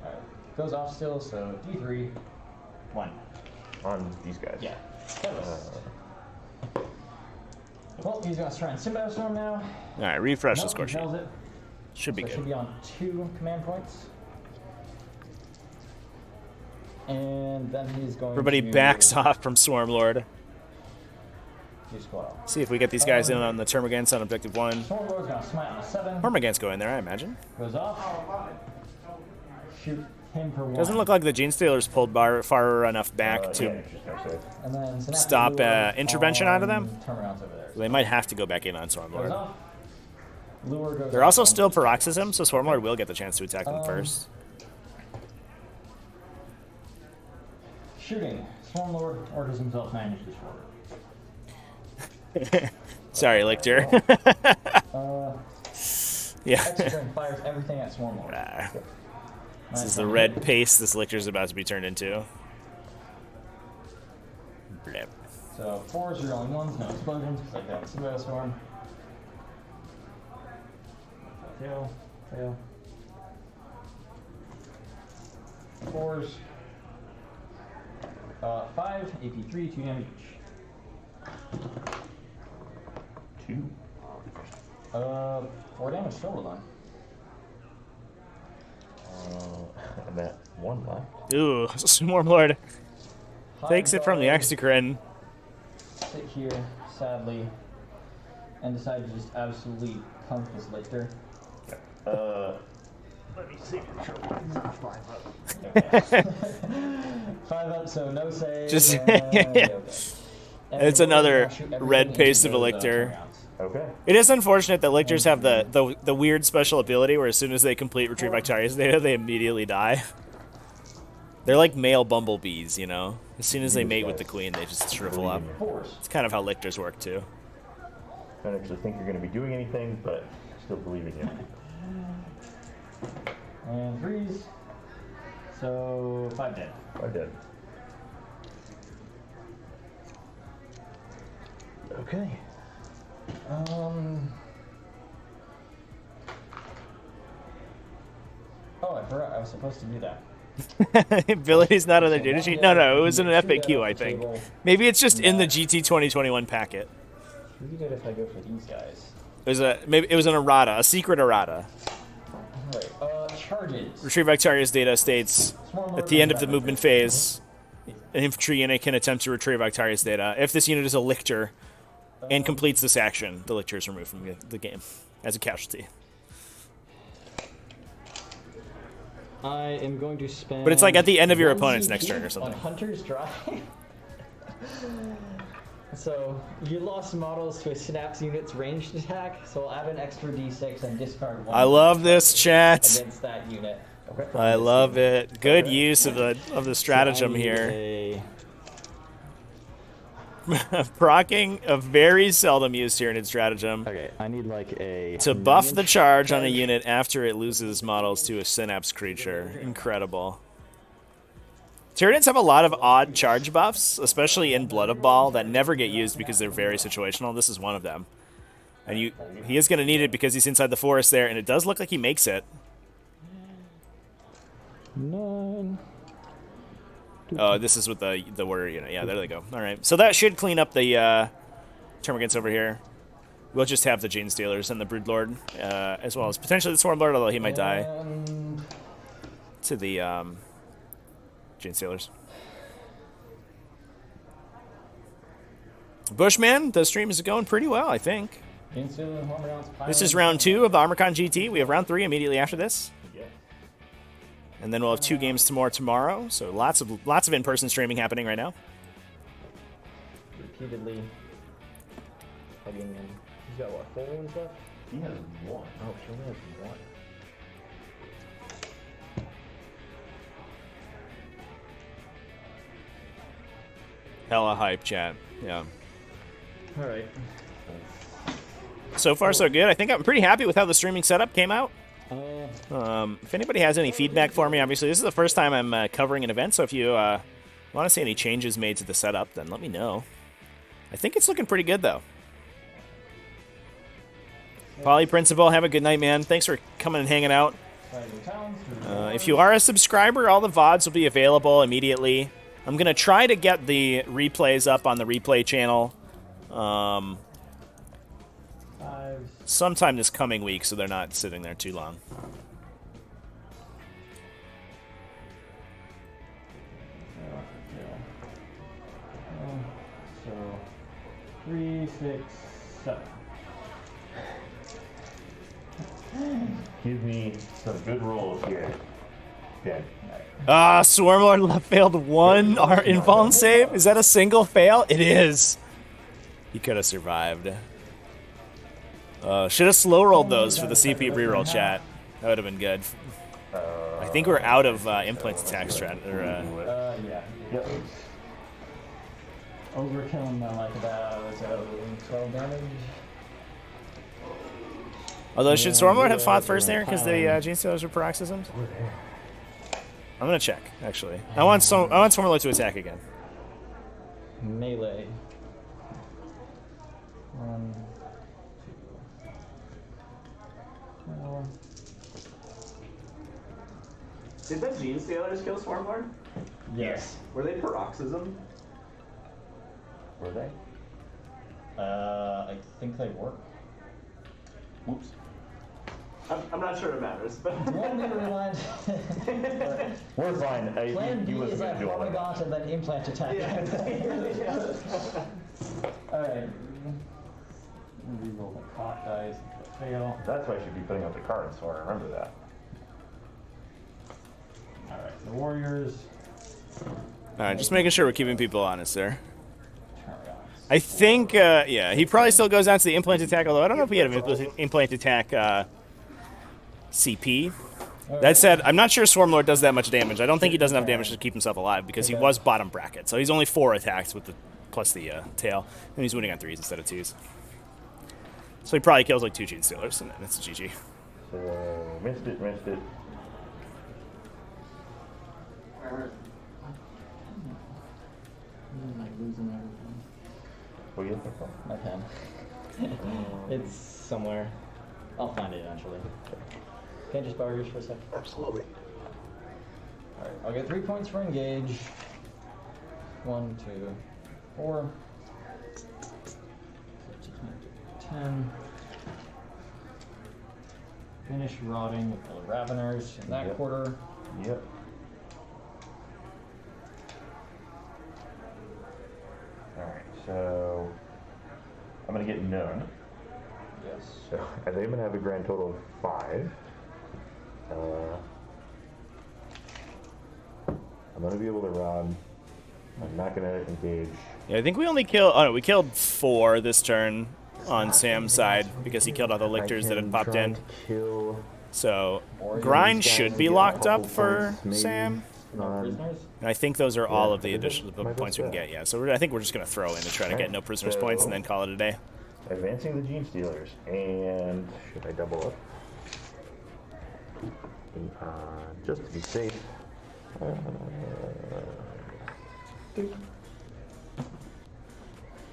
Alright. Goes off still, so D3, 1. On these guys. Yeah. Well, he's gonna try and Symbiote Storm now. All right, refresh the Nope, score he sheet. fails it. Should be So it good. should be on 2 command points. And then he's going Everybody to backs off from Swarmlord. do Squall. See if we get these guys in on the Termagants on objective 1. Stormlord's gonna smite on a 7. Termagants go in there, I imagine. Goes off. Shoot him for 1. Doesn't look like the Gene Stealers pulled far enough back to. Yeah, just no save. And then Synaptic stop, Lure intervention out of them? on Termagants over there. They might have to go back in on Goes Swarmlord. off. Lure goes They're off also on still Paroxysm, so Swarmlord will get the chance to attack them Um, first. Shooting. Stormlord orders himself 9 inches forward. Sorry, Lictor. Yeah. Extra fires everything at Swarmlord. Ah. This is the red paste this Lictor's about to be turned into. Blip. So 4s are only 1s, no explosions, because I got Symbiote Storm. Fail. Fail. 4s. 5, AP3, 2 damage each. 2. 4 damage total then. I'm at 1 left. Ooh, Swarmlord takes it from the Hide Exocrine. guard, sit here, sadly, and decide to just absolutely pump this Lictor. Let me see. 5 up, so no save. Just- and, okay. And It's we're another gonna shoot everything red into paste of a those, Lictor. turnarounds. Okay. It is unfortunate that Lictors have the weird special ability where as soon as they complete Retrieve Victorious data, they immediately die. They're like male bumblebees, you know? As soon as they mate with the queen, they just shrivel up. 4s. It's kind of how Lictors work, too. I don't actually think you're going to be doing anything, but still believe in you. And 3s. So 5 dead. I did. Okay. Oh, I forgot I was supposed to do that. Ability's not on the So data one sheet? dead, No, it was in you an get 2 dead FAQ, off I the think. table. Maybe it's just in the GT2021 packet. 3 dead if I go for these guys. Maybe it was an errata, a secret errata. Right, charges. Retrieve Victorious data states Swarmlord at the end of comes the back movement with phase, an infantry unit can attempt to retrieve Victorious data. If this unit is a Lictor and completes this action, the Lictor is removed from the game as a casualty. I am going to spend. But it's like at the end of your 1 opponent's CP next turn or something. On Hunter's Drive. So you lost models to a Synapse unit's ranged attack, so I'll add an extra d6 and discard 1. I love this, chat. Against that unit. I love it. Good use of the stratagem So I need here. Procking a very seldom used Tyranid stratagem Okay, I need like a to buff the charge on a unit after it loses models to a Synapse creature. Incredible. Tyranids have a lot of odd charge buffs, especially in Blood of Ball, that never get used because they're very situational. This is one of them. And he is going to need it because he's inside the forest there, and it does look like he makes it. 9. Oh, this is with the warrior unit. Yeah, there they go. All right. So that should clean up the Termagants over here. We'll just have the Gene Stealers and the Broodlord, as well as potentially the Swarmlord, although he might die. And To the Gene Stealers. Bushman, the stream is going pretty well, I think. This is round 2 of the ArmourCon GT. We have round 3 immediately after this. And then we'll have 2 games more tomorrow. So lots of in-person streaming happening right now. repeatedly plugging in. He's got what, 4 wounds left? He has 1. Oh, she only has 1. Hella hype, chat. Yeah. All right. So far, so good. I think I'm pretty happy with how the streaming setup came out. Uh, If anybody has any feedback for me, obviously this is the first time I'm covering an event, so if you want to see any changes made to the setup, then let me know. I think it's looking pretty good, though. Poly Principal, have a good night, man. Thanks for coming and hanging out. If you are a subscriber, all the VODs will be available immediately. I'm going to try to get the replays up on the replay channel sometime this coming week, so they're not sitting there too long. So 3, 6, 7. Give me some good rolls here. Yeah. Swarmlord left failed one infallen save. Is that a single fail? It is. He could have survived. Should have slow rolled those for the CP reroll, chat. That would have been good. I think we're out of implant attack strat. Yeah. Yep. Overkilling like about 12 damage. Although, should Swarmlord have fought first there because the Gene Stealers were paroxysms? I'm gonna check, actually. I want Swarmlord to attack again. Melee. 1, 2, 4. Did the Gene Stealers kill Swarmlord? Yes. Were they paroxysm? Were they? I think they were. Oops. I'm not sure it matters, but. Do you want me to rewind? We're fine. Plan B he wasn't is that gonna do all that. Hormigaunt and then implant attack. Alright. Reroll the cock dice. Fail. That's why I should be putting out the cards, so I remember that. Alright, the Warriors. Alright, just making sure we're keeping people honest there. Tyranids. I think, yeah, he probably still goes out to the implant attack, although I don't know if he had an implant attack CP. That said, I'm not sure Swarmlord does that much damage. I don't think he does enough damage to keep himself alive because he was bottom bracket. So he's only 4 attacks with the plus the tail, and he's winning on 3s instead of 2s. So he probably kills like 2 Gene Stealers, and then it's GG. So, missed it. I'm like losing everything. What do you think so? My pen. It's somewhere. I'll find it eventually. Can I just borrow yours for a sec? Absolutely. Alright, I'll get 3 points for engage. 1, 2, 4. 10. Finish rotting with the Raveners in that quarter. Yep. Alright, so I'm gonna get none. Yes. So I think I'm gonna have a grand total of 5. I'm gonna be able to rob. I'm not gonna engage. Yeah, I think we only killed. Oh no, we killed 4 this turn on Sam's side because he killed all the lictors that had popped in. Kill So grind should be locked up for Sam. No prisoners? And I think those are all of the additional points we can get. Yeah, so I think we're just gonna throw in to try to get no prisoners points and then call it a day. Advancing the Gene Stealers, and should I double up? Just to be safe.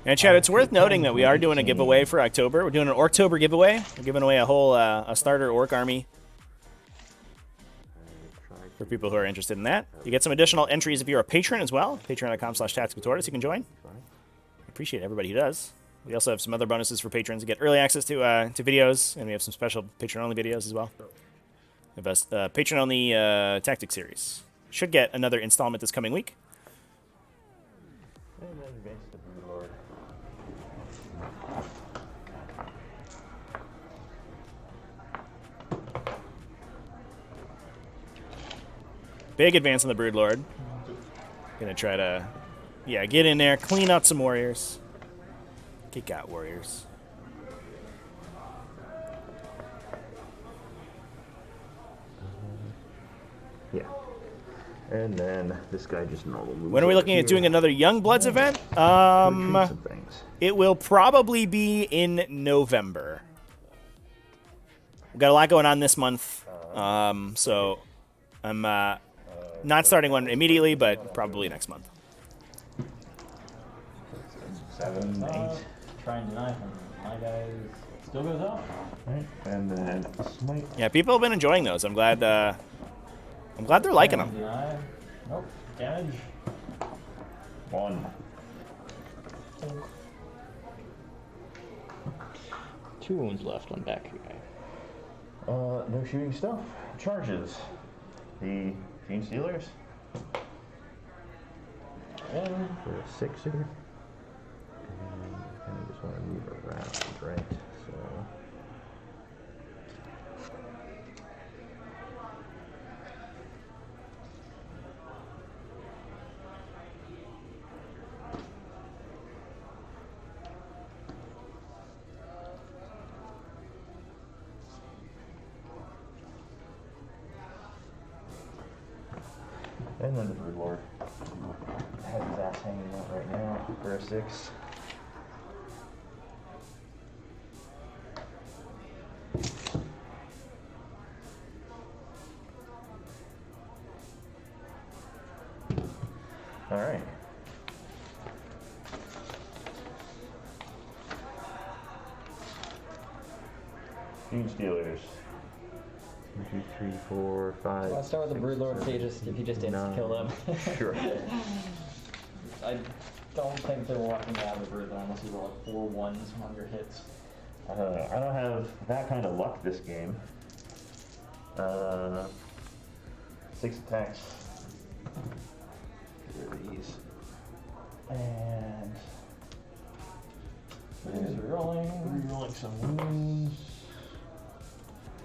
And Chad, it's worth noting that we are doing a giveaway for October. We're doing an Orktober giveaway. We're giving away a whole a starter orc army for people who are interested in that. You get some additional entries if you're a patron as well. Patreon.com/TacticalTortoise. You can join. I appreciate everybody who does. We also have some other bonuses for patrons. You get early access to videos, and we have some special patron-only videos as well. We have a patron-only tactic series. Should get another installment this coming week. And then advance the Broodlord. Big advance on the Broodlord. Gonna try to, yeah, get in there, clean out some warriors. Kick out warriors. Yeah. And then this guy just normal moves. When are we over looking at here. doing another Youngbloods event? Retreat some things. It will probably be in November. We've got a lot going on this month, so I'm not starting one immediately, but probably next month. 7, 8. Try and deny from my guys. Still goes up. Right, and then smite. Yeah, people have been enjoying those. I'm glad they're liking them. Deny. Nope. Damage. 1. 2 wounds left on back guy. No shooting stuff. Charges. The Gene Stealers. And For a 6 here. And I just want to move around, right? So. And then the Brood Lord has his ass hanging out right now for a 6. All right. Gene Stealers. 1, 2, 3, 4, 5. let's start with the Brood Lord, see if he just insta kill them. Sure. I don't think they're walking out of the Brood Lord unless you roll like 4 1s on your hits. I don't have that kind of luck this game. 6 attacks. Get rid of these. And rerolling some wounds.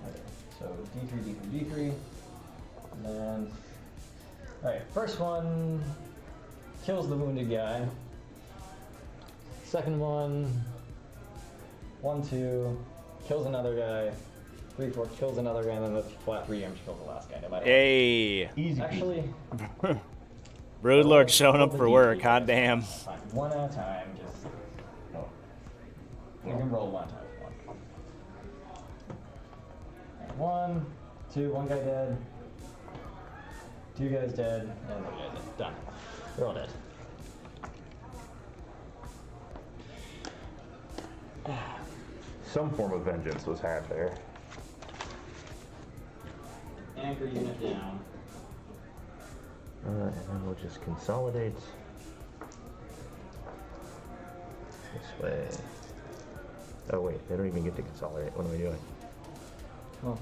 Okay, so D3, D3, D3. And then, alright, first one kills the wounded guy. Second one, 1, 2, kills another guy. 3, 4, kills another guy, and then the flat 3 damage kills the last guy, no matter Hey, Easy. what. Actually, Brood Lord showing up for work. Hot damn. fine, one at a time, just. You can roll 1 time if you want. 1, 2, 1 guy dead. 2 guys dead, and 1 guy dead. Done. They're all dead. Some form of vengeance was had there. Anchor unit down. And then we'll just consolidate. This way. Oh wait, they don't even get to consolidate. What am I doing? Well,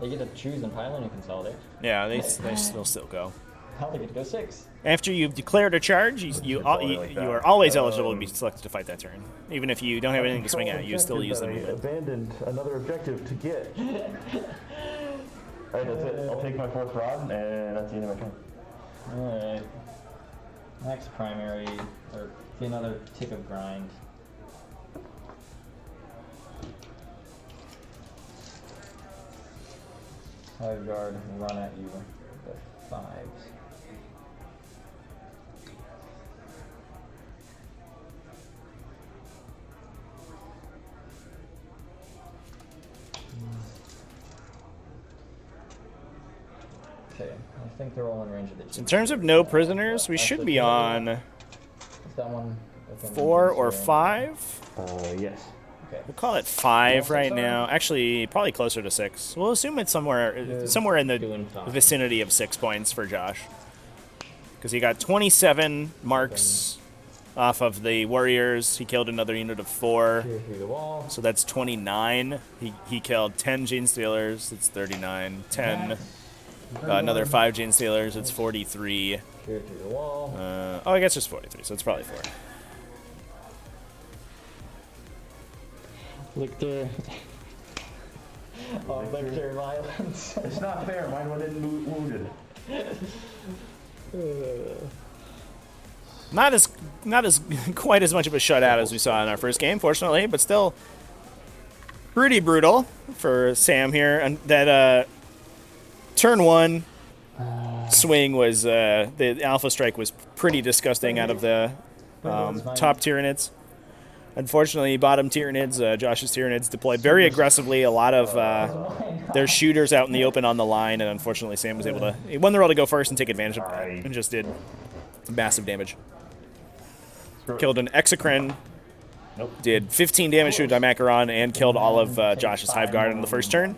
they get to choose and pile and consolidate. Yeah, they'll still go. How they get to go 6. After you've declared a charge, you are always eligible to be selected to fight that turn. Even if you don't have anything to swing at, you still use the I movement. abandoned another objective to get. Alright, that's it. I'll take my 4th rod, and that's the end of my turn. Alright. Next primary, or another tick of grind. Hive guard run at you with 5s. Okay, I think they're all in range of the. In terms of no prisoners, we should be on Is that one within 4 or range? 5. Yes. Okay. We'll call it 5 right sorry? now. Actually, probably closer to 6. We'll assume it's somewhere in the vicinity of 6 points for Josh. Because he got 27 marks off of the warriors. He killed another unit of 4. Clear through the wall. So that's 29. He killed 10 Gene Stealers. It's 39. 10. Another 5 Gene Stealers. It's 43. Clear through the wall. Oh, I guess just 43. So it's probably 4. Lictor. Oh, Lictor violence. It's not fair. Mine went in wounded. Not as quite as much of a shutout as we saw in our first game, fortunately, but still pretty brutal for Sam here. And that turn 1 swing was the Alpha Strike was pretty disgusting out of the top Tyranids. Unfortunately, bottom Tyranids, Josh's Tyranids, deployed very aggressively. A lot of their shooters out in the open on the line, and unfortunately, Sam was able to. He won the roll to go first and take advantage of that, and just did massive damage. Killed an Exocrine. Did 15 damage to a Dimacaron and killed all of Josh's Hive Guard in the first turn.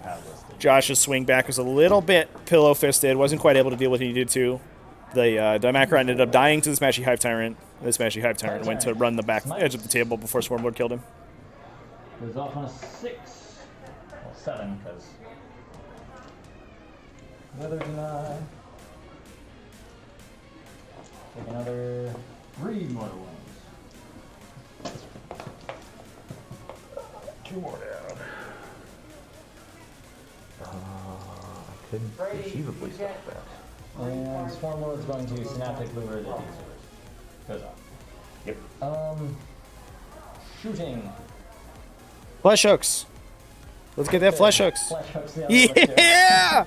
Josh's swing back was a little bit pillow-fisted, wasn't quite able to deal with what he needed to. The Dimacaron ended up dying to the Smashy Hive Tyrant. The Smashy Hive Tyrant went to run the back edge of the table before Swarmlord killed him. It was off on a 6. Well, 7, because... Weather deny. Take another 3 mortal wounds. 2 more down. I couldn't conceivably stop that. And Swarmlord's going to Synaptic Lure the Defusers. Goes off. Yep. Shooting. Flesh hooks. Let's get that flesh hooks. Flash hooks the Yeah!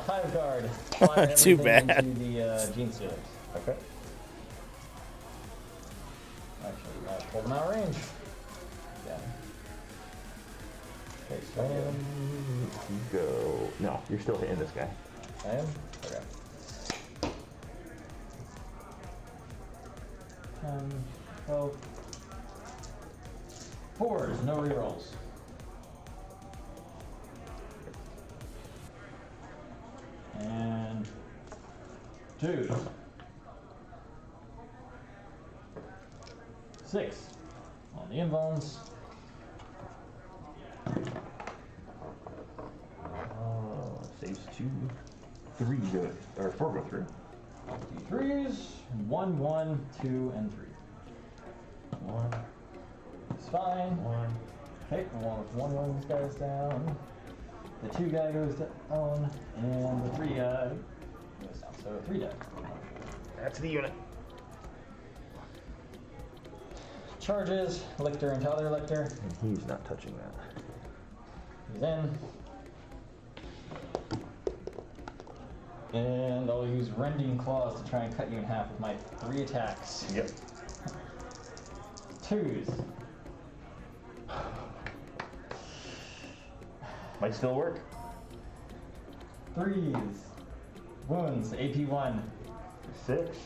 Hive Guard. Fire Too everything bad. into the Gene Stealers. Okay. Actually, pull them out of range. Yeah. Okay, so You go. No, you're still hitting this guy. I am? Okay. 12. 4s, no rerolls. And 2s. 6 on the inbones. Saves 2, 3 go, or 4 go through. 2 3s, 1 1, 2, and 3. 1, It's fine. 1. Okay, one this guy's down. The 2 guy goes down, and the 3 guy goes down. So 3 dead. That's the unit. Charges, Lictor into other Lictor. And he's not touching that. He's in. And I'll use Rending Claws to try and cut you in half with my 3 attacks. Yep. 2s. Might still work. 3s. Wounds, AP 1. 6.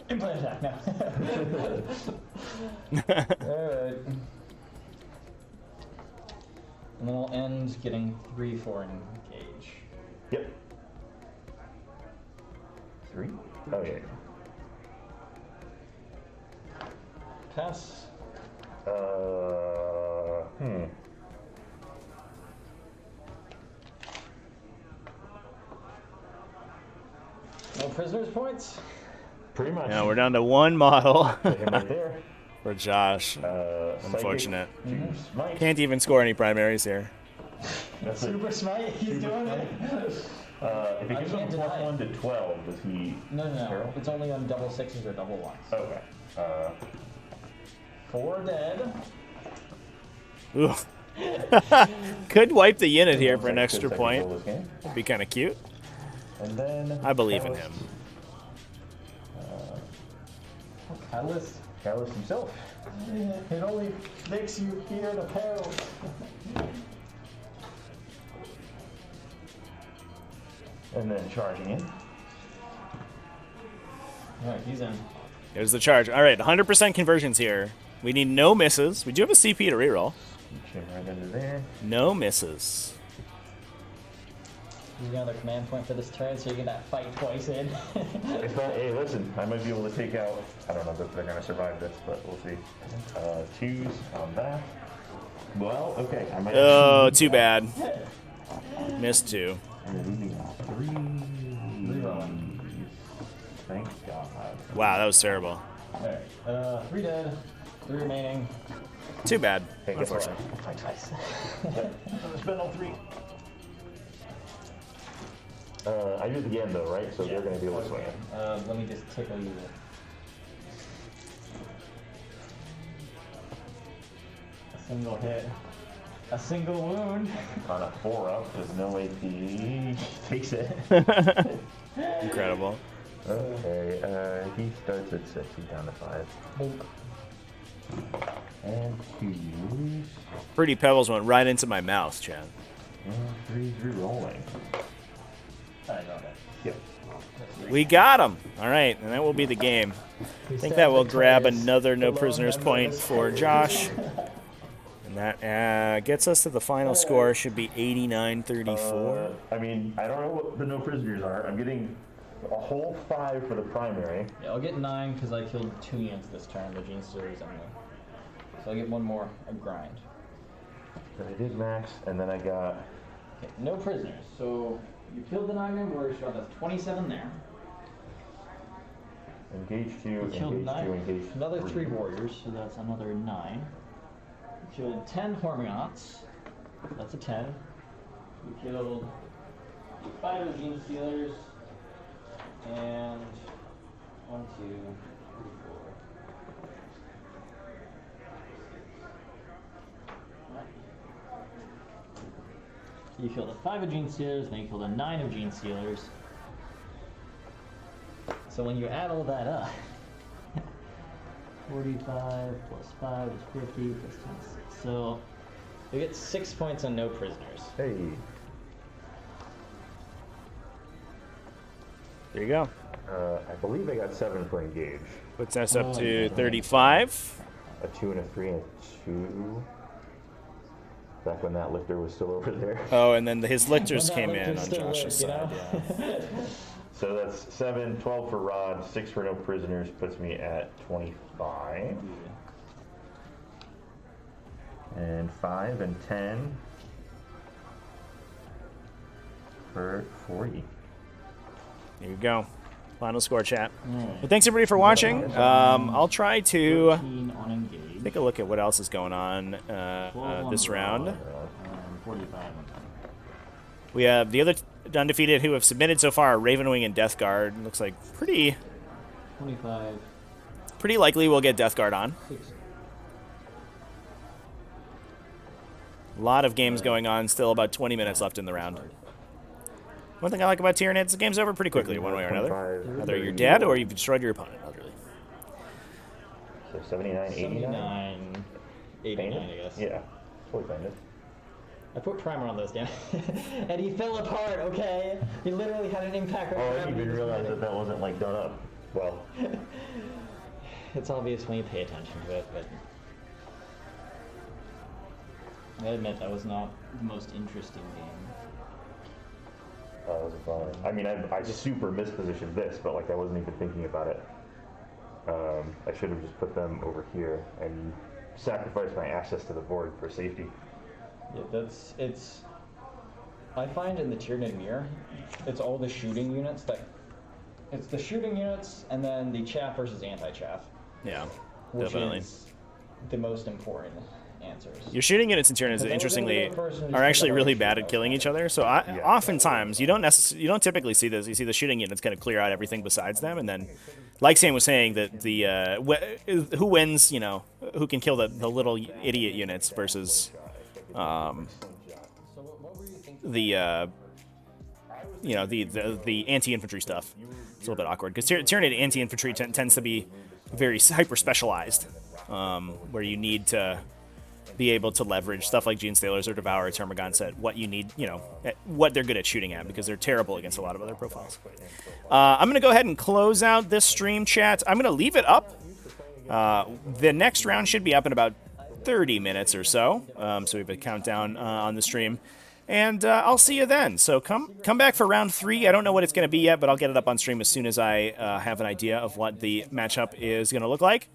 Implant attack now. Alright. And then we'll end getting 3 for engage. Yep. 3? Oh yeah. Pass. No prisoners points? Pretty much. Yeah, we're down to 1 model Put him right there. for Josh. Unfortunate. Psychic, Smite. Can't even score any primaries here. That's it. Super Smite, he's doing it. If it gives him can't deny +1 to 12, does he? No. Carol? It's only on double 6s or double 1s. Okay. 4 dead. Ooh. Could wipe the unit here for an Second extra roll point. this game. Would be kind of cute. And then I believe in Catalyst. him. Catalyst. Catalyst himself. It only makes you fear the peril. And then charging in. Alright, he's in. There's the charge. All right, 100% conversions here. We need no misses. We do have a CP to reroll. Chain right under there. No misses. Use another command point for this turn, so you get that fight twice in. If not, hey, listen, I might be able to take out. I don't know if they're going to survive this, but we'll see. 2s on that. Well, okay. I might Oh, too bad. Missed 2. And then leaving 3. Rerolling. Thank God. Wow, that was terrible. Alright, 3 dead, 3 remaining. Too bad. Hey, guess what? Unfortunately. Fight twice. Spend all 3. I do it again though, right? So they're going to be able to swing it. Let me just tickle you. A single hit. A single wound. On a 4-up, there's no AP. Takes it. Incredible. Okay, he starts at 6. He's down to 5. And 2. Pretty pebbles went right into my mouth, Chad. And 3 rolling. Yep. We got him. All right, and that will be the game. I think that will grab another no prisoners point for Josh. And that gets us to the final score. Should be 89-34. I mean, I don't know what the no prisoners are. I'm getting a whole 5 for the primary. Yeah, I'll get 9 because I killed 2 units this turn. The Gene Stealers anyway. So I'll get 1 more. A grind. But I did max, and then I got... Okay, no prisoners. So you killed the 9-man warrior squad. That's 27 there. Engage 2, You killed engage 9. 2, engage 3. Another 3 warriors, so that's another 9. You killed 10 Hormignots. That's a 10. You killed 5 of the Gene Stealers. And 1, 2, 3, 4. You killed a 5 of Gene Stealers, then you killed a 9 of Gene Stealers. So when you add all that up, 45 plus 5 is 50 plus 10 is 6. So you get 6 points on no prisoners. Hey. There you go. I believe I got 7 for engage. Puts us up to 35. A 2 and a 3 and a 2. Back when that lifter was still over there. Oh, and then his lifters When that came in lifter's on still Josh's lit, side. Yeah. So that's 7, 12 for Rod, 6 for no prisoners, puts me at 25. And 5 and 10 for 40. There you go. Final score, chat. Well, thanks everybody for watching. I'll try to 13 on engage. take a look at what else is going on 12 on this round. and 45 on We have the other undefeated who have submitted so far: Ravenwing and Death Guard. Looks like pretty 25. likely we'll get Death Guard on. 6. A lot of games going on. Still about 20 minutes left in the round. One thing I like about Tyranids, the game's over pretty quickly, one way or another. Either you're dead or you've destroyed your opponent, literally. So 79, 89? 79, 89, I guess. Yeah, fully banded. I put primer on those, damn it. And he fell apart, okay? He literally had an impact right Oh, I there. didn't even realize that that wasn't like done up. Well, It's obvious when you pay attention to it, but I admit that was not the most interesting game. that was fun. I mean, I super mispositioned this, but like I wasn't even thinking about it. I should have just put them over here and sacrificed my access to the board for safety. Yeah, it's. I find in the Tyranid mirror, it's all the shooting units it's the shooting units and then the chaff versus anti-chaff, Yeah, which definitely. is the most important answers. Your shooting units and Tyranids, interestingly, are actually really bad at killing each other. So oftentimes you don't typically see this. You see the shooting units kind of clear out everything besides them, and then, like Sam was saying, that the who wins, who can kill the little idiot units versus the anti-infantry stuff. It's a little bit awkward because Tyranid anti-infantry tends to be very hyper specialized, where you need to be able to leverage stuff like Gene Stealers or Devour or Termagant set, what you need, what they're good at shooting at, because they're terrible against a lot of other profiles. I'm going to go ahead and close out this stream, chat. I'm going to leave it up. The next round should be up in about 30 minutes or so. So we have a countdown on the stream. And I'll see you then. So come back for round 3. I don't know what it's going to be yet, but I'll get it up on stream as soon as I have an idea of what the matchup is going to look like.